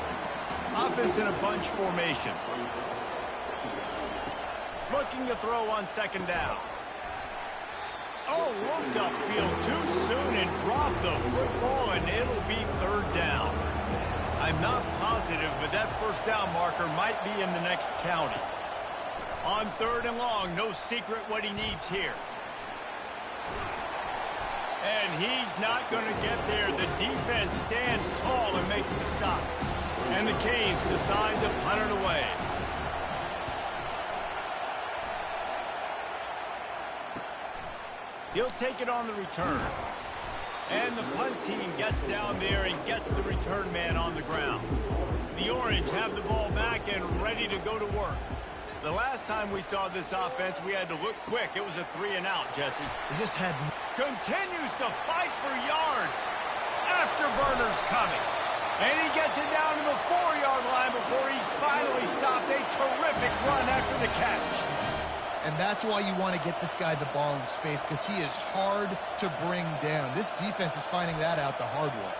Offense in a bunch formation. Looking to throw on second down. Oh, looked upfield too soon and dropped the football, and it'll be 3rd down. I'm not positive, but that first down marker might be in the next county. On 3rd and long, no secret what he needs here. And he's not going to get there. The defense stands tall and makes the stop. And the Canes decide to punt it away. He'll take it on the return. And the punt team gets down there and gets the return man on the ground. The Orange have the ball back and ready to go to work. The last time we saw this offense, we had to look quick. It was a 3-and-out, Jesse. They just had... Continues to fight for yards. Afterburners coming. And he gets it down to the 4-yard line before he's finally stopped. A terrific run after the catch. And that's why you want to get this guy the ball in space, because he is hard to bring down. This defense is finding that out the hard way.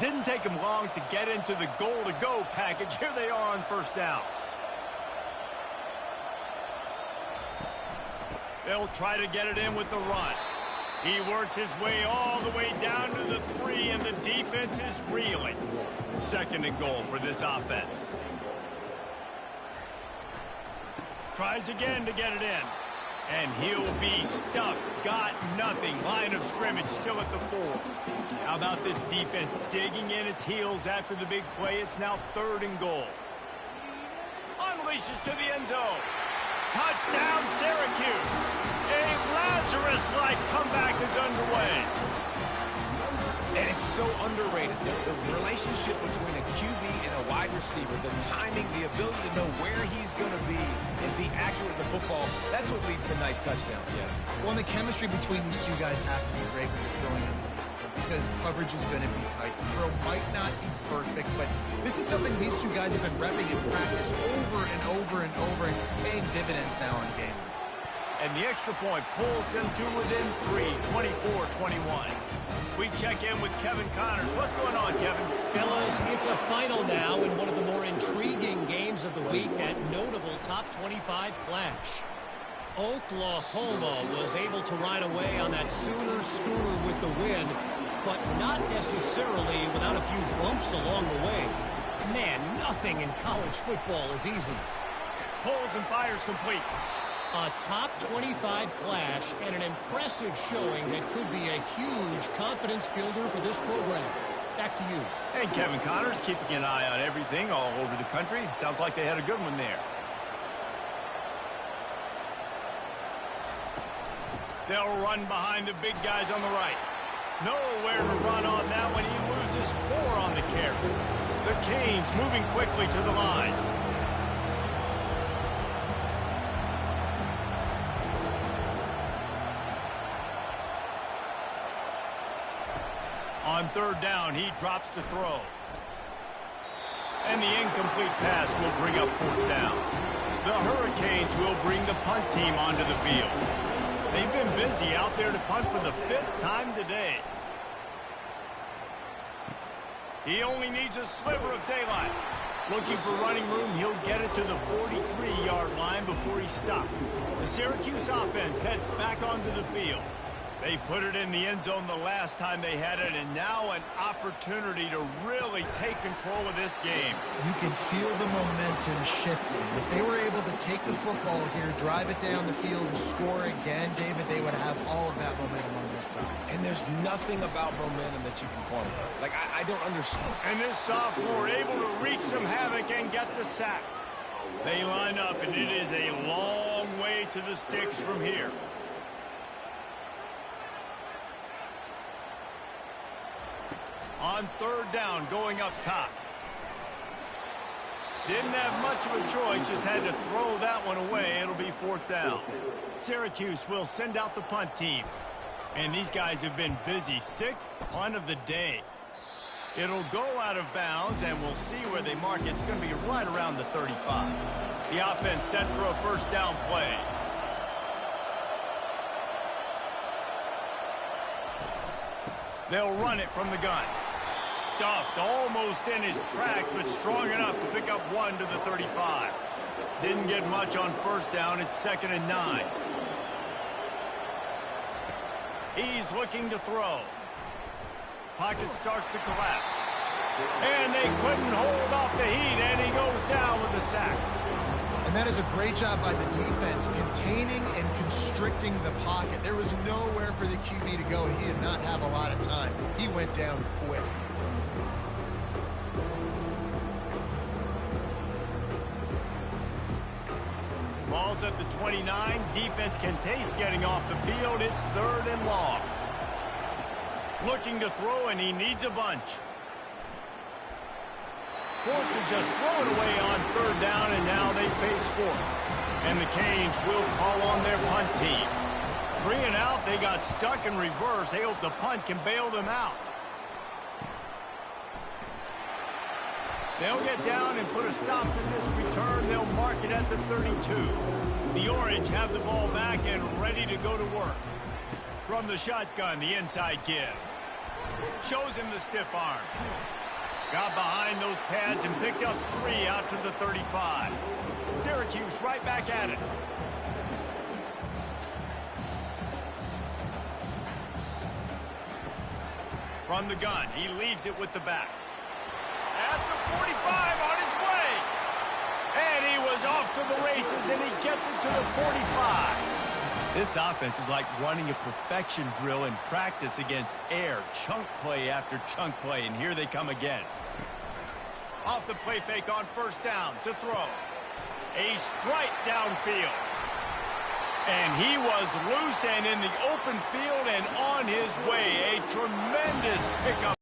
Didn't take him long to get into the goal-to-go package. Here they are on first down. They'll try to get it in with the run. He works his way all the way down to the 3, and the defense is reeling. 2nd and goal for this offense. Tries again to get it in. And he'll be stuffed. Got nothing. Line of scrimmage still at the 4. How about this defense digging in its heels after the big play? It's now 3rd and goal. Unleashes to the end zone. Touchdown, Syracuse. A Lazarus-like comeback is underway. And it's so underrated. The relationship between a QB and a wide receiver, the timing, the ability to know where he's going to be and be accurate with the football, that's what leads to nice touchdowns, Jesse. Well, and the chemistry between these two guys has to be great when you're throwing in the because coverage is going to be tight. The throw might not be perfect, but this is something these two guys have been repping in practice over and over and over, and it's paying dividends now in game. And the extra point pulls them to within 3, 24-21. We check in with Kevin Connors. What's going on, Kevin? Fellas, it's a final now in one of the more intriguing games of the week, that notable top 25 clash. Oklahoma was able to ride away on that Sooner schooner with the win, but not necessarily without a few bumps along the way. Man, nothing in college football is easy. Pulls and fires complete. A top 25 clash and an impressive showing that could be a huge confidence builder for this program. back to you. And Kevin Connors keeping an eye on everything all over the country. Sounds like they had a good one there. They'll run behind the big guys on the right. Nowhere to run on that one. He loses 4 on the carry. The Canes moving quickly to the line. On 3rd down, he drops to throw. And the incomplete pass will bring up 4th down. The Hurricanes will bring the punt team onto the field. They've been busy out there to punt for the 5th time today. He only needs a sliver of daylight. Looking for running room, he'll get it to the 43-yard line before he's stopped. The Syracuse offense heads back onto the field. They put it in the end zone the last time they had it, and now an opportunity to really take control of this game. You can feel the momentum shifting. If they were able to take the football here, drive it down the field, and score again, David, they would have all of that momentum on their side. And there's nothing about momentum that you can quantify. Like, I don't understand. And this sophomore able to wreak some havoc and get the sack. They line up, and it is a long way to the sticks from here. On 3rd down, going up top. Didn't have much of a choice, just had to throw that one away. It'll be 4th down. Syracuse will send out the punt team. And these guys have been busy. 6th punt of the day. It'll go out of bounds, and we'll see where they mark it. It's going to be right around the 35. The offense set for a 1st down play. They'll run it from the gun. Stuffed almost in his tracks, but strong enough to pick up 1 to the 35. Didn't get much on 1st down. It's 2nd and 9. He's looking to throw. Pocket starts to collapse. And they couldn't hold off the heat, and he goes down with a sack. And that is a great job by the defense, containing and constricting the pocket. There was nowhere for the QB to go, and he did not have a lot of time. He went down quick. Ball's at the 29. Defense can taste getting off the field. It's 3rd and long. Looking to throw, and he needs a bunch. Forced to just throw it away on 3rd down, and now they face 4th. And the Canes will call on their punt team. 3 and out, they got stuck in reverse. They hope the punt can bail them out. They'll get down and put a stop to this return. They'll mark it at the 32. The Orange have the ball back and ready to go to work. From the shotgun, the inside give. Shows him the stiff arm. Got behind those pads and picked up 3 out to the 35. Syracuse right back at it. From the gun, he leaves it with the back. At the 45 on his way. And he was off to the races, and he gets it to the 45. This offense is like running a perfection drill in practice against air. Chunk play after chunk play, and here they come again. Off the play fake on 1st down to throw. A strike downfield. And he was loose and in the open field and on his way. A tremendous pickup.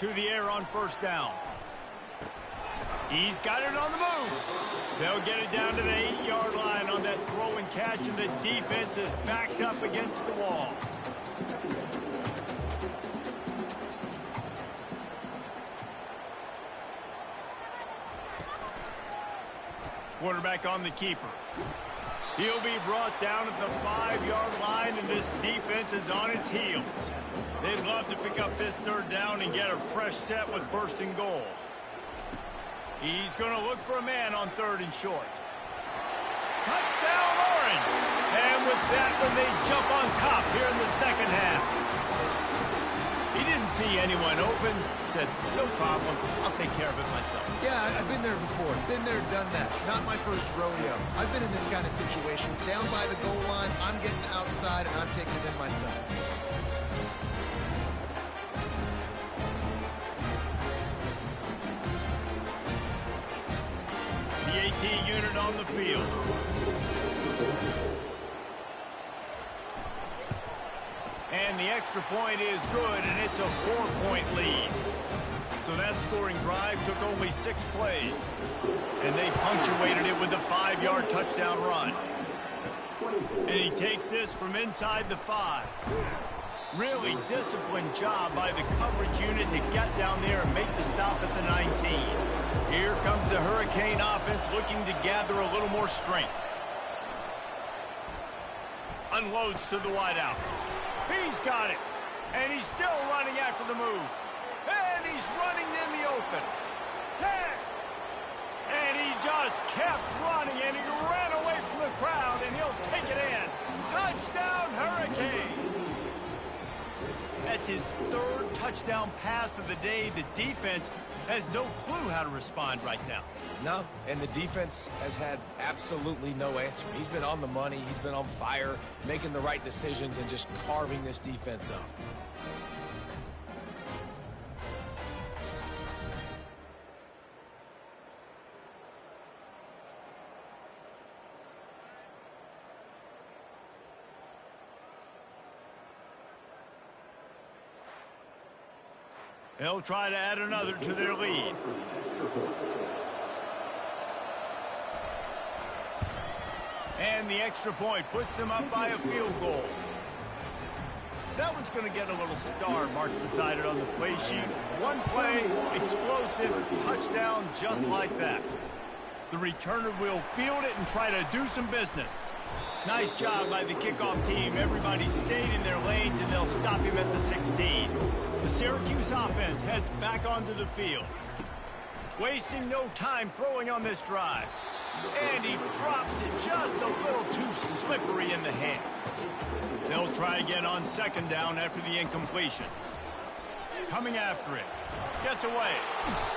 To the air on 1st down. He's got it on the move. They'll get it down to the 8-yard line on that throw and catch, and the defense is backed up against the wall. Quarterback on the keeper. He'll be brought down at the 5-yard line, and this defense is on its heels. They'd love to pick up this 3rd down and get a fresh set with 1st and goal. He's going to look for a man on 3rd and short. Touchdown, Orange! And with that one, they jump on top here in the 2nd half. He didn't see anyone open, said, no problem, I'll take care of it myself. Yeah, I've been there before. Been there, done that. Not my first rodeo. I've been in this kind of situation. Down by the goal line, I'm getting outside, and I'm taking it in myself. The AT unit on the field. And the extra point is good, and it's a 4-point lead. So that scoring drive took only 6 plays. And they punctuated it with a 5-yard touchdown run. And he takes this from inside the 5. Really disciplined job by the coverage unit to get down there and make the stop at the 19. Here comes the Hurricane offense looking to gather a little more strength. Unloads to the wideout. He's got it. And he's still running after the move. And he's running in the open. 10. And he just kept running, and he ran away from the crowd, and he'll take it in. Touchdown, Hurricane. That's his 3rd touchdown pass of the day. The defense has no clue how to respond right now. No, and the defense has had absolutely no answer. He's been on the money. He's been on fire, making the right decisions and just carving this defense up. They'll try to add another to their lead. And the extra point puts them up by a field goal. That one's going to get a little star marked beside it on the play sheet. One play, explosive, touchdown, just like that. The returner will field it and try to do some business. Nice job by the kickoff team. Everybody stayed in their lanes, and they'll stop him at the 16. The Syracuse offense heads back onto the field. Wasting no time throwing on this drive. And he drops it just a little too slippery in the hands. They'll try again on 2nd down after the incompletion. Coming after it. Gets away.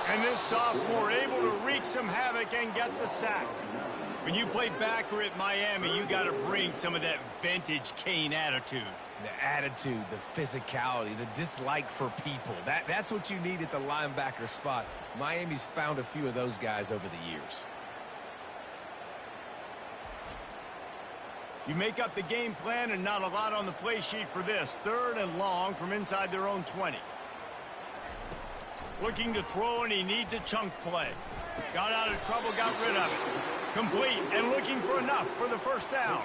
And this sophomore able to wreak some havoc and get the sack. When you play backer at Miami, you got to bring some of that vintage Kane attitude. The attitude, the physicality, the dislike for people. That's what you need at the linebacker spot. Miami's found a few of those guys over the years. You make up the game plan and not a lot on the play sheet for this. 3rd and long from inside their own 20. Looking to throw, and he needs a chunk play. Got out of trouble, got rid of it. Complete and looking for enough for the 1st down.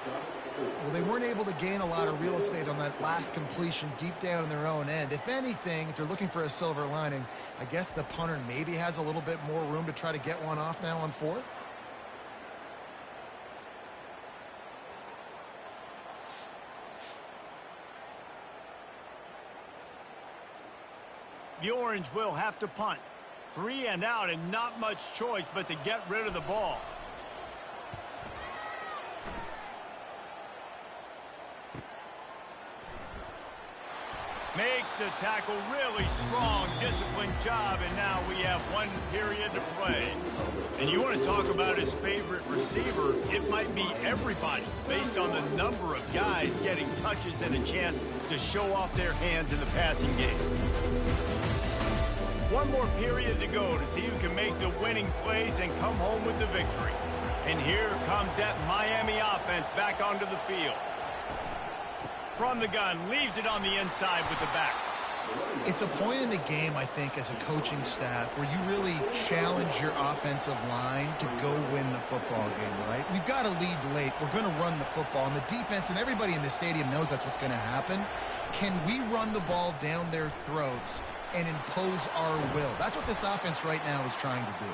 Well, they weren't able to gain a lot of real estate on that last completion deep down in their own end. If anything, if you're looking for a silver lining, I guess the punter maybe has a little bit more room to try to get one off now on 4th. The Orange will have to punt. 3 and out, and not much choice but to get rid of the ball. Makes the tackle, really strong, disciplined job, and now we have 1 period to play. And you want to talk about his favorite receiver, it might be everybody, based on the number of guys getting touches and a chance to show off their hands in the passing game. 1 more period to go to see who can make the winning plays and come home with the victory. And here comes that Miami offense back onto the field. From the gun, leaves it on the inside with the back. It's a point in the game, I think, as a coaching staff where you really challenge your offensive line to go win the football game, right? We've got to lead late. We're going to run the football, and the defense and everybody in the stadium knows that's what's going to happen. Can we run the ball down their throats and impose our will? That's what this offense right now is trying to do.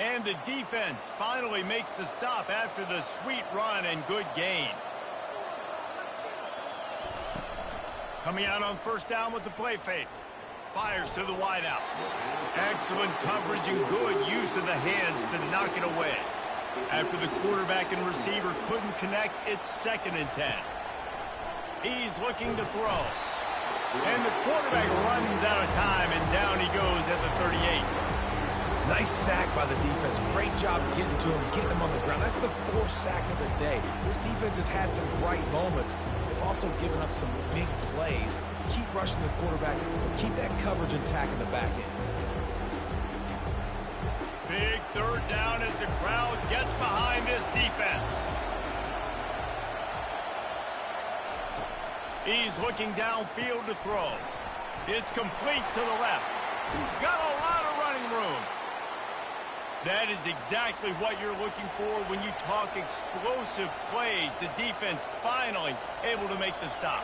And the defense finally makes the stop after the sweet run and good gain. Coming out on 1st down with the play fake. Fires to the wideout. Excellent coverage and good use of the hands to knock it away. After the quarterback and receiver couldn't connect, it's 2nd and 10. He's looking to throw. And the quarterback runs out of time, and down he goes at the 38. Nice sack by the defense. Great job getting to him, getting him on the ground. That's the 4th sack of the day. This defense has had some bright moments. They've also given up some big plays. Keep rushing the quarterback, but keep that coverage intact in the back end. Big 3rd down as the crowd gets behind this defense. He's looking downfield to throw. It's complete to the left. Got a lot of running room. That is exactly what you're looking for when you talk explosive plays. The defense finally able to make the stop.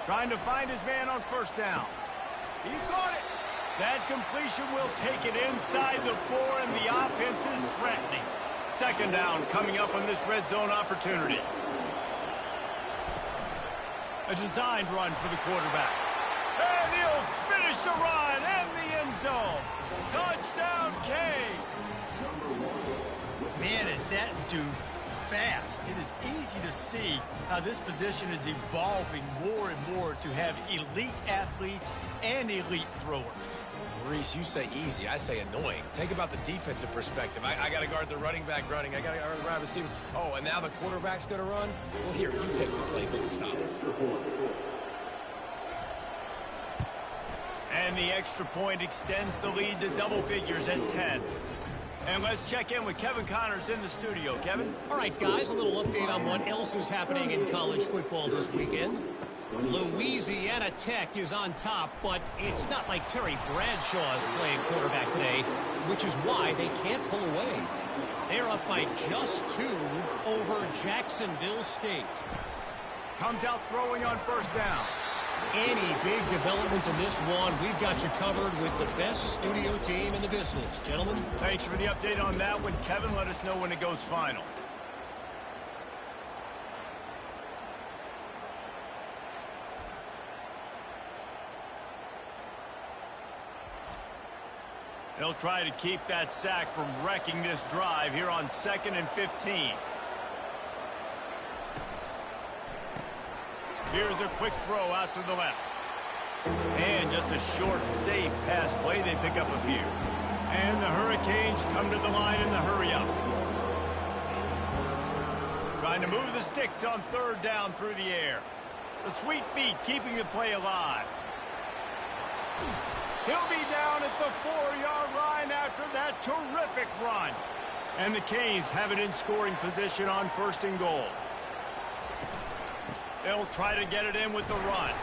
Trying to find his man on 1st down. He caught it. That completion will take it inside the 4, and the offense is threatening. 2nd down coming up on this red zone opportunity. A designed run for the quarterback. And he'll finish the run and the end zone. Touchdown, Canes. Man, is that dude fast. It is easy to see how this position is evolving more and more to have elite athletes and elite throwers. Reese, you say easy, I say annoying. Think about the defensive perspective. I got to guard the running back running. I got to guard the wide receivers. Oh, and now the quarterback's going to run? Well, here, you take the playbook and stop it. And the extra point extends the lead to double figures at 10. And let's check in with Kevin Connors in the studio. Kevin? All right, guys, a little update on what else is happening in college football this weekend. Louisiana Tech is on top, but it's not like Terry Bradshaw is playing quarterback today, which is why they can't pull away. They're up by just 2 over Jacksonville State. Comes out throwing on 1st down. Any big developments in this one, we've got you covered with the best studio team in the business. Gentlemen. Thanks for the update on that one, Kevin. Let us know when it goes final. They'll try to keep that sack from wrecking this drive here on 2nd and 15. Here's a quick throw out to the left. And just a short, safe pass play. They pick up a few. And the Hurricanes come to the line in the hurry-up. Trying to move the sticks on 3rd down through the air. The sweet feet keeping the play alive. He'll be down at the 4-yard line after that terrific run. And the Canes have it in scoring position on 1st and goal. They'll try to get it in with the run.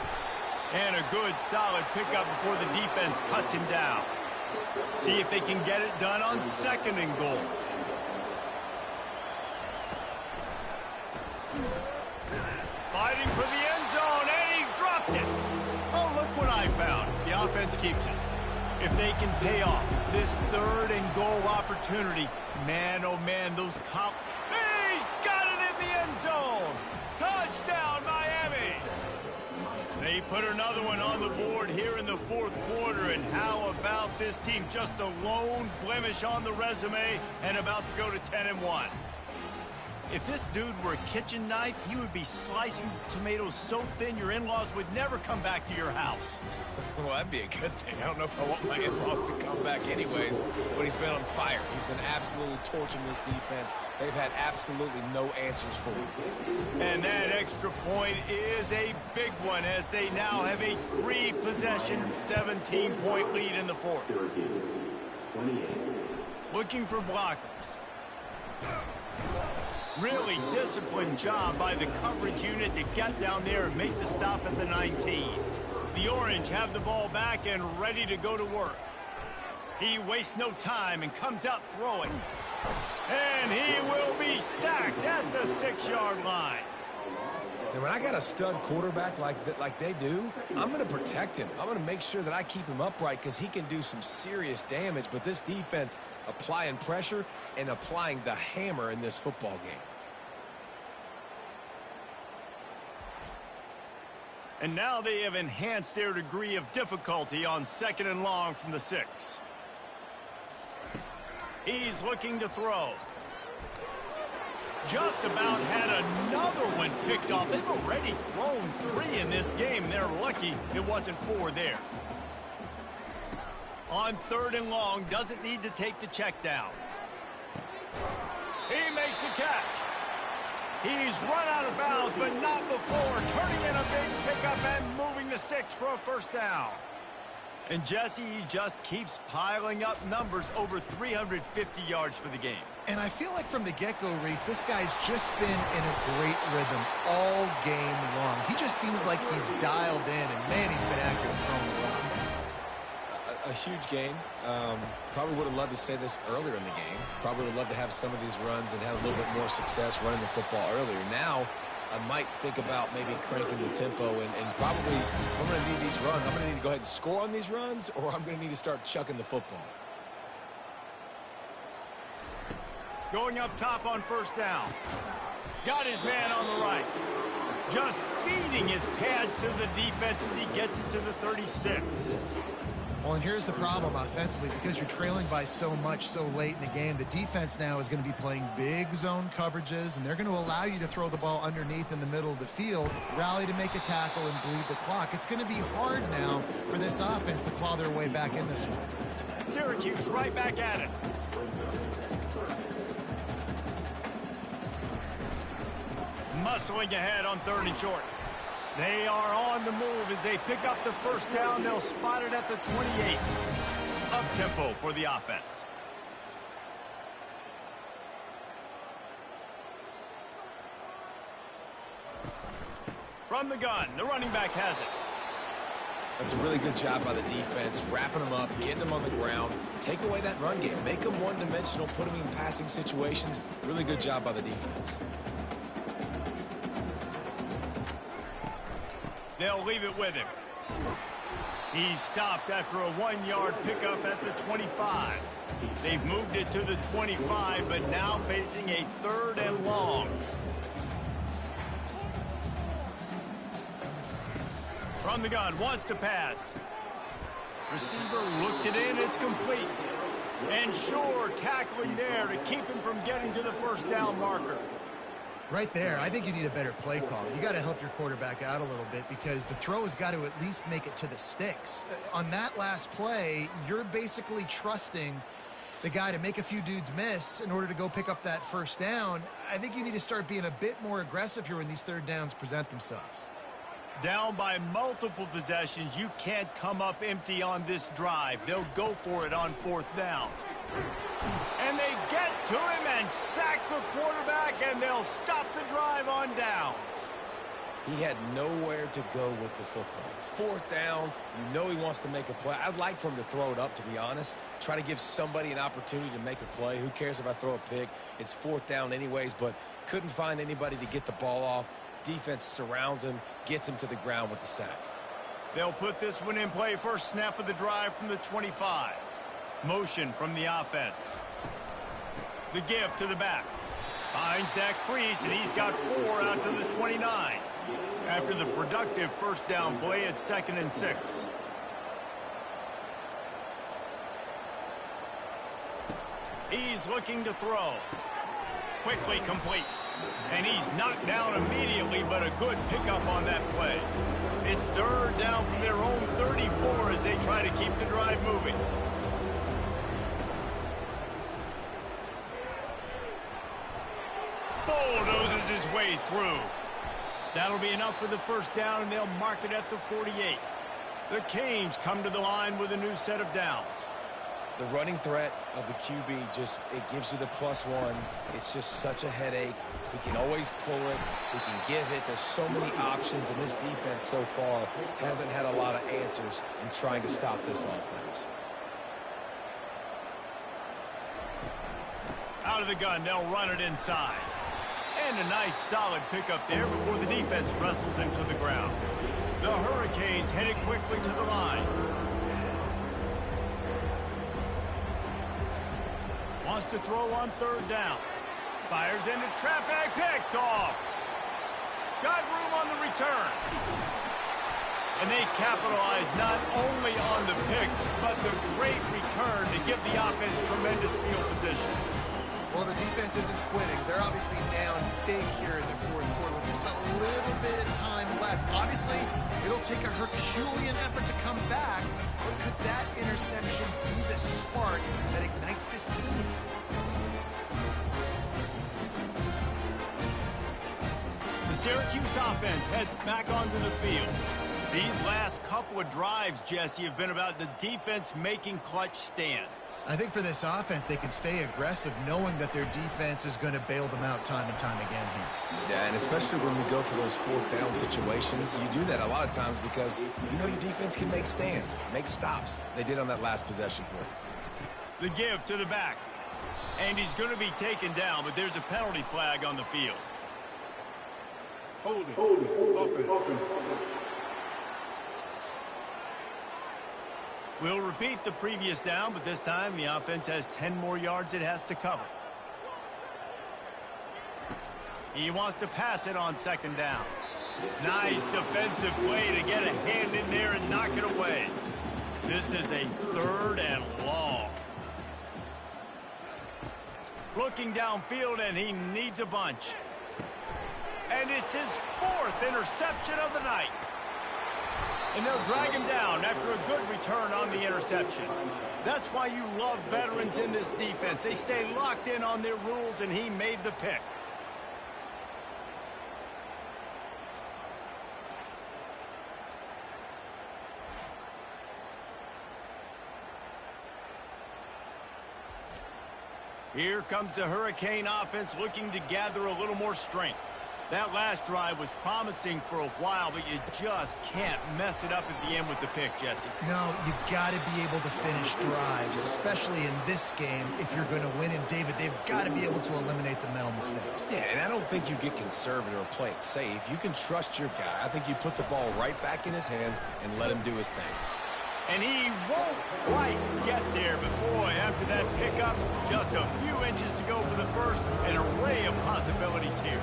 And a good, solid pickup before the defense cuts him down. See if they can get it done on 2nd and goal. Fighting for the end zone, and he dropped it. Oh, look what I found. The offense keeps it. If they can pay off this 3rd and goal opportunity, man, oh man, those he's got it in the end zone. Touchdown, Miami. They put another one on the board here in the 4th quarter, and how about this team? Just a lone blemish on the resume and about to go to 10-1. If this dude were a kitchen knife, he would be slicing tomatoes so thin your in-laws would never come back to your house. Well, that'd be a good thing. I don't know if I want my in-laws to come back anyways, but he's been on fire. He's been absolutely torching this defense. They've had absolutely no answers for him. And that extra point is a big one as they now have a 3-possession, 17-point lead in the 4th. Looking for blockers. Really disciplined job by the coverage unit to get down there and make the stop at the 19. The Orange have the ball back and ready to go to work. He wastes no time and comes out throwing. And he will be sacked at the 6-yard line. And when I got a stud quarterback like they do, I'm going to protect him. I'm going to make sure that I keep him upright because he can do some serious damage. But this defense applying pressure and applying the hammer in this football game. And now they have enhanced their degree of difficulty on 2nd and long from the 6. He's looking to throw. Just about had another one picked off. They've already thrown 3 in this game. They're lucky it wasn't 4 there. On 3rd and long, doesn't need to take the check down. He makes the catch. He's run out of bounds, but not before turning in a big pickup and moving the sticks for a first down. And Jesse, he just keeps piling up numbers, over 350 yards for the game. And I feel like from the get-go, Reese, this guy's just been in a great rhythm all game long. He just seems like he's dialed in, and man, he's been accurate throwing the ball. A huge game. Probably would have loved to say this earlier in the game. Probably would have loved to have some of these runs and have a little bit more success running the football earlier. Now, I might think about maybe cranking the tempo and probably, I'm going to need these runs. I'm going to need to go ahead and score on these runs, or I'm going to need to start chucking the football. Going up top on first down. Got his man on the right. Just feeding his pads to the defense as he gets it to the 36. Well, and here's the problem offensively. Because you're trailing by so much so late in the game, the defense now is going to be playing big zone coverages, and they're going to allow you to throw the ball underneath in the middle of the field, rally to make a tackle, and bleed the clock. It's going to be hard now for this offense to claw their way back in this one. Syracuse right back at it. Muscling ahead on 3rd and short. They are on the move as they pick up the first down. They'll spot it at the 28. Up-tempo for the offense. From the gun, the running back has it. That's a really good job by the defense, wrapping them up, getting them on the ground. Take away that run game. Make them one-dimensional, put them in passing situations. Really good job by the defense. They'll leave it with him. He's stopped after a 1-yard pickup at the 25. They've moved it to the 25, but now facing a 3rd and long. From the gun, wants to pass. Receiver looks it in, it's complete. And sure, tackling there to keep him from getting to the first down marker. Right there, I think you need a better play call. You got to help your quarterback out a little bit because the throw has got to at least make it to the sticks. On that last play, you're basically trusting the guy to make a few dudes miss in order to go pick up that first down. I think you need to start being a bit more aggressive here when these 3rd downs present themselves. Down by multiple possessions, you can't come up empty on this drive. They'll go for it on 4th down. And they get to him and sack the quarterback, and they'll stop the drive on downs. He had nowhere to go with the football. 4th down, you know he wants to make a play. I'd like for him to throw it up, to be honest. Try to give somebody an opportunity to make a play. Who cares if I throw a pick? It's 4th down anyways, but couldn't find anybody to get the ball off. Defense surrounds him, gets him to the ground with the sack. They'll put this one in play. First snap of the drive from the 25. Motion from the offense. The give to the back. Finds that crease, and he's got 4 out to the 29. After the productive first down play, it's 2nd and 6. He's looking to throw. Quickly complete. And he's knocked down immediately, but a good pickup on that play. It's 3rd down from their own 34 as they try to keep the drive moving. Bulldozes his way through. That'll be enough for the first down, and they'll mark it at the 48. The Canes come to the line with a new set of downs. The running threat of the QB it gives you the +1. It's just such a headache. He can always pull it. He can give it. There's so many options, and this defense so far hasn't had a lot of answers in trying to stop this offense. Out of the gun, they'll run it inside. And a nice solid pickup there before the defense wrestles him to the ground. The Hurricanes headed quickly to the line. Wants to throw on 3rd down. Fires into traffic, picked off. Got room on the return. And they capitalize not only on the pick, but the great return to give the offense tremendous field position. Well, the defense isn't quitting. They're obviously down big here in the fourth quarter with just a little bit of time left. Obviously, it'll take a Herculean effort to come back, but could that interception be the spark that ignites this team? The Syracuse offense heads back onto the field. These last couple of drives, Jesse, have been about the defense making clutch stand. I think for this offense, they can stay aggressive knowing that their defense is going to bail them out time and time again here. Yeah, and especially when you go for those fourth down situations, you do that a lot of times because you know your defense can make stands, make stops. They did on that last possession for you. The give to the back. And he's going to be taken down, but there's a penalty flag on the field. Holding. Offense. We'll repeat the previous down, but this time the offense has 10 more yards it has to cover. He wants to pass it on second down. Nice defensive play to get a hand in there and knock it away. This is a 3rd and long. Looking downfield, and he needs a bunch. And it's his 4th interception of the night. And they'll drag him down after a good return on the interception. That's why you love veterans in this defense. They stay locked in on their rules, and he made the pick. Here comes the Hurricane offense looking to gather a little more strength. That last drive was promising for a while, but you just can't mess it up at the end with the pick, Jesse. No, you got to be able to finish drives, especially in this game if you're going to win. And, David, they've got to be able to eliminate the mental mistakes. Yeah, and I don't think you get conservative or play it safe. You can trust your guy. I think you put the ball right back in his hands and let him do his thing. And he won't quite get there, but boy, after that pickup, just a few inches to go for the first, an array of possibilities here.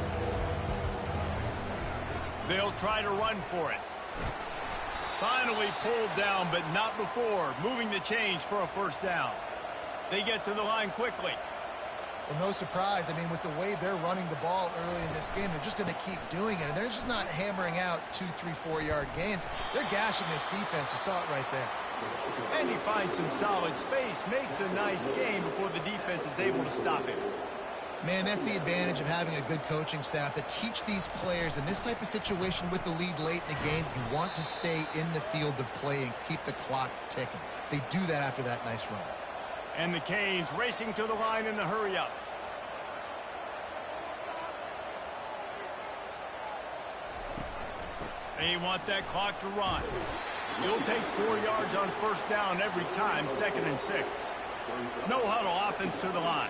They'll try to run for it. Finally pulled down, but not before. Moving the chains for a first down. They get to the line quickly. Well, no surprise. I mean, with the way they're running the ball early in this game, they're just going to keep doing it. And they're just not hammering out 2, 3, 4-yard gains. They're gashing this defense. You saw it right there. And he finds some solid space, makes a nice game before the defense is able to stop him. Man, that's the advantage of having a good coaching staff that teach these players in this type of situation with the lead late in the game. You want to stay in the field of play and keep the clock ticking. They do that after that nice run. And the Canes racing to the line in the hurry-up. They want that clock to run. You'll take 4 yards on first down every time, 2nd and 6. No huddle offense to the line.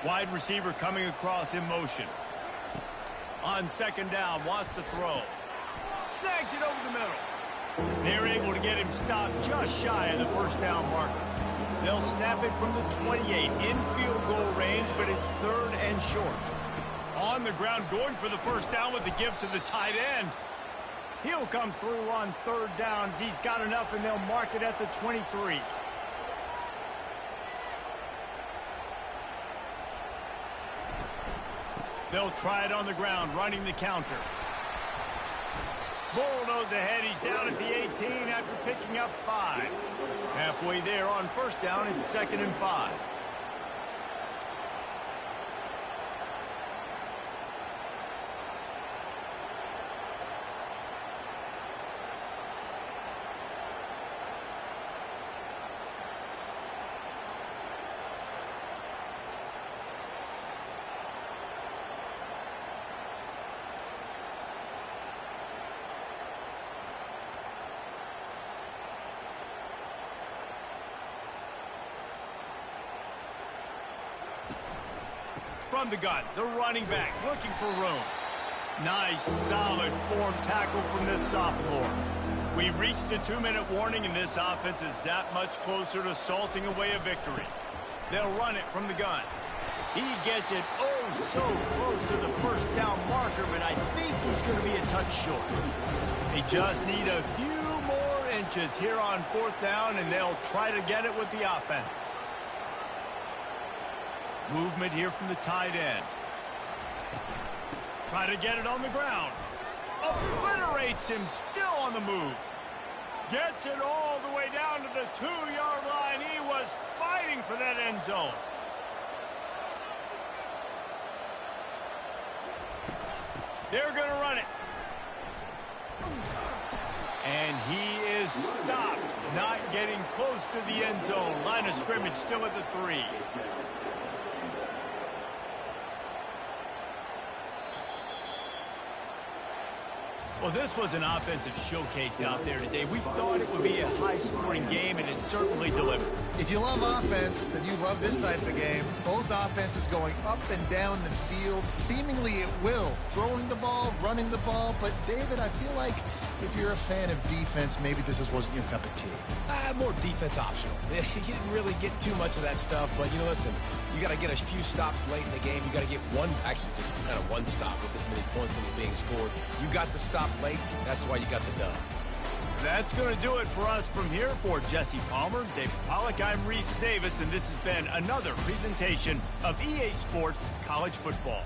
Wide receiver coming across in motion. On second down, wants to throw. Snags it over the middle. They're able to get him stopped just shy of the first down marker. They'll snap it from the 28 in field goal range, but it's 3rd and short. On the ground, going for the first down with the give to the tight end. He'll come through on 3rd downs. He's got enough, and they'll mark it at the 23. They'll try it on the ground, running the counter. Bulldoze ahead. He's down at the 18 after picking up 5. Halfway there on first down, it's 2nd and 5. From the gun, the running back looking for room. Nice, solid form tackle from this sophomore. We've reached the 2-minute warning, and this offense is that much closer to salting away a victory. They'll run it from the gun. He gets it so close to the first down marker, but I think he's going to be a touch short. They just need a few more inches here on 4th down, and they'll try to get it with the offense. Movement here from the tight end. Try to get it on the ground. Obliterates him, still on the move. Gets it all the way down to the 2-yard line. He was fighting for that end zone. They're going to run it. And he is stopped, not getting close to the end zone. Line of scrimmage still at the 3. Well, this was an offensive showcase out there today. We thought it would be a high-scoring game, and it certainly delivered. If you love offense, then you love this type of game. Both offenses going up and down the field, seemingly at will. Throwing the ball, running the ball. But, David, I feel like if you're a fan of defense, maybe this wasn't your cup of tea. More defense optional. You didn't really get too much of that stuff, but, you know, listen, you got to get a few stops late in the game. You got to get one, actually just kind of one stop with this many points that was being scored. You got the stop late. That's why you got the dub. That's going to do it for us from here. For Jesse Palmer, David Pollack, I'm Reese Davis, and this has been another presentation of EA Sports College Football.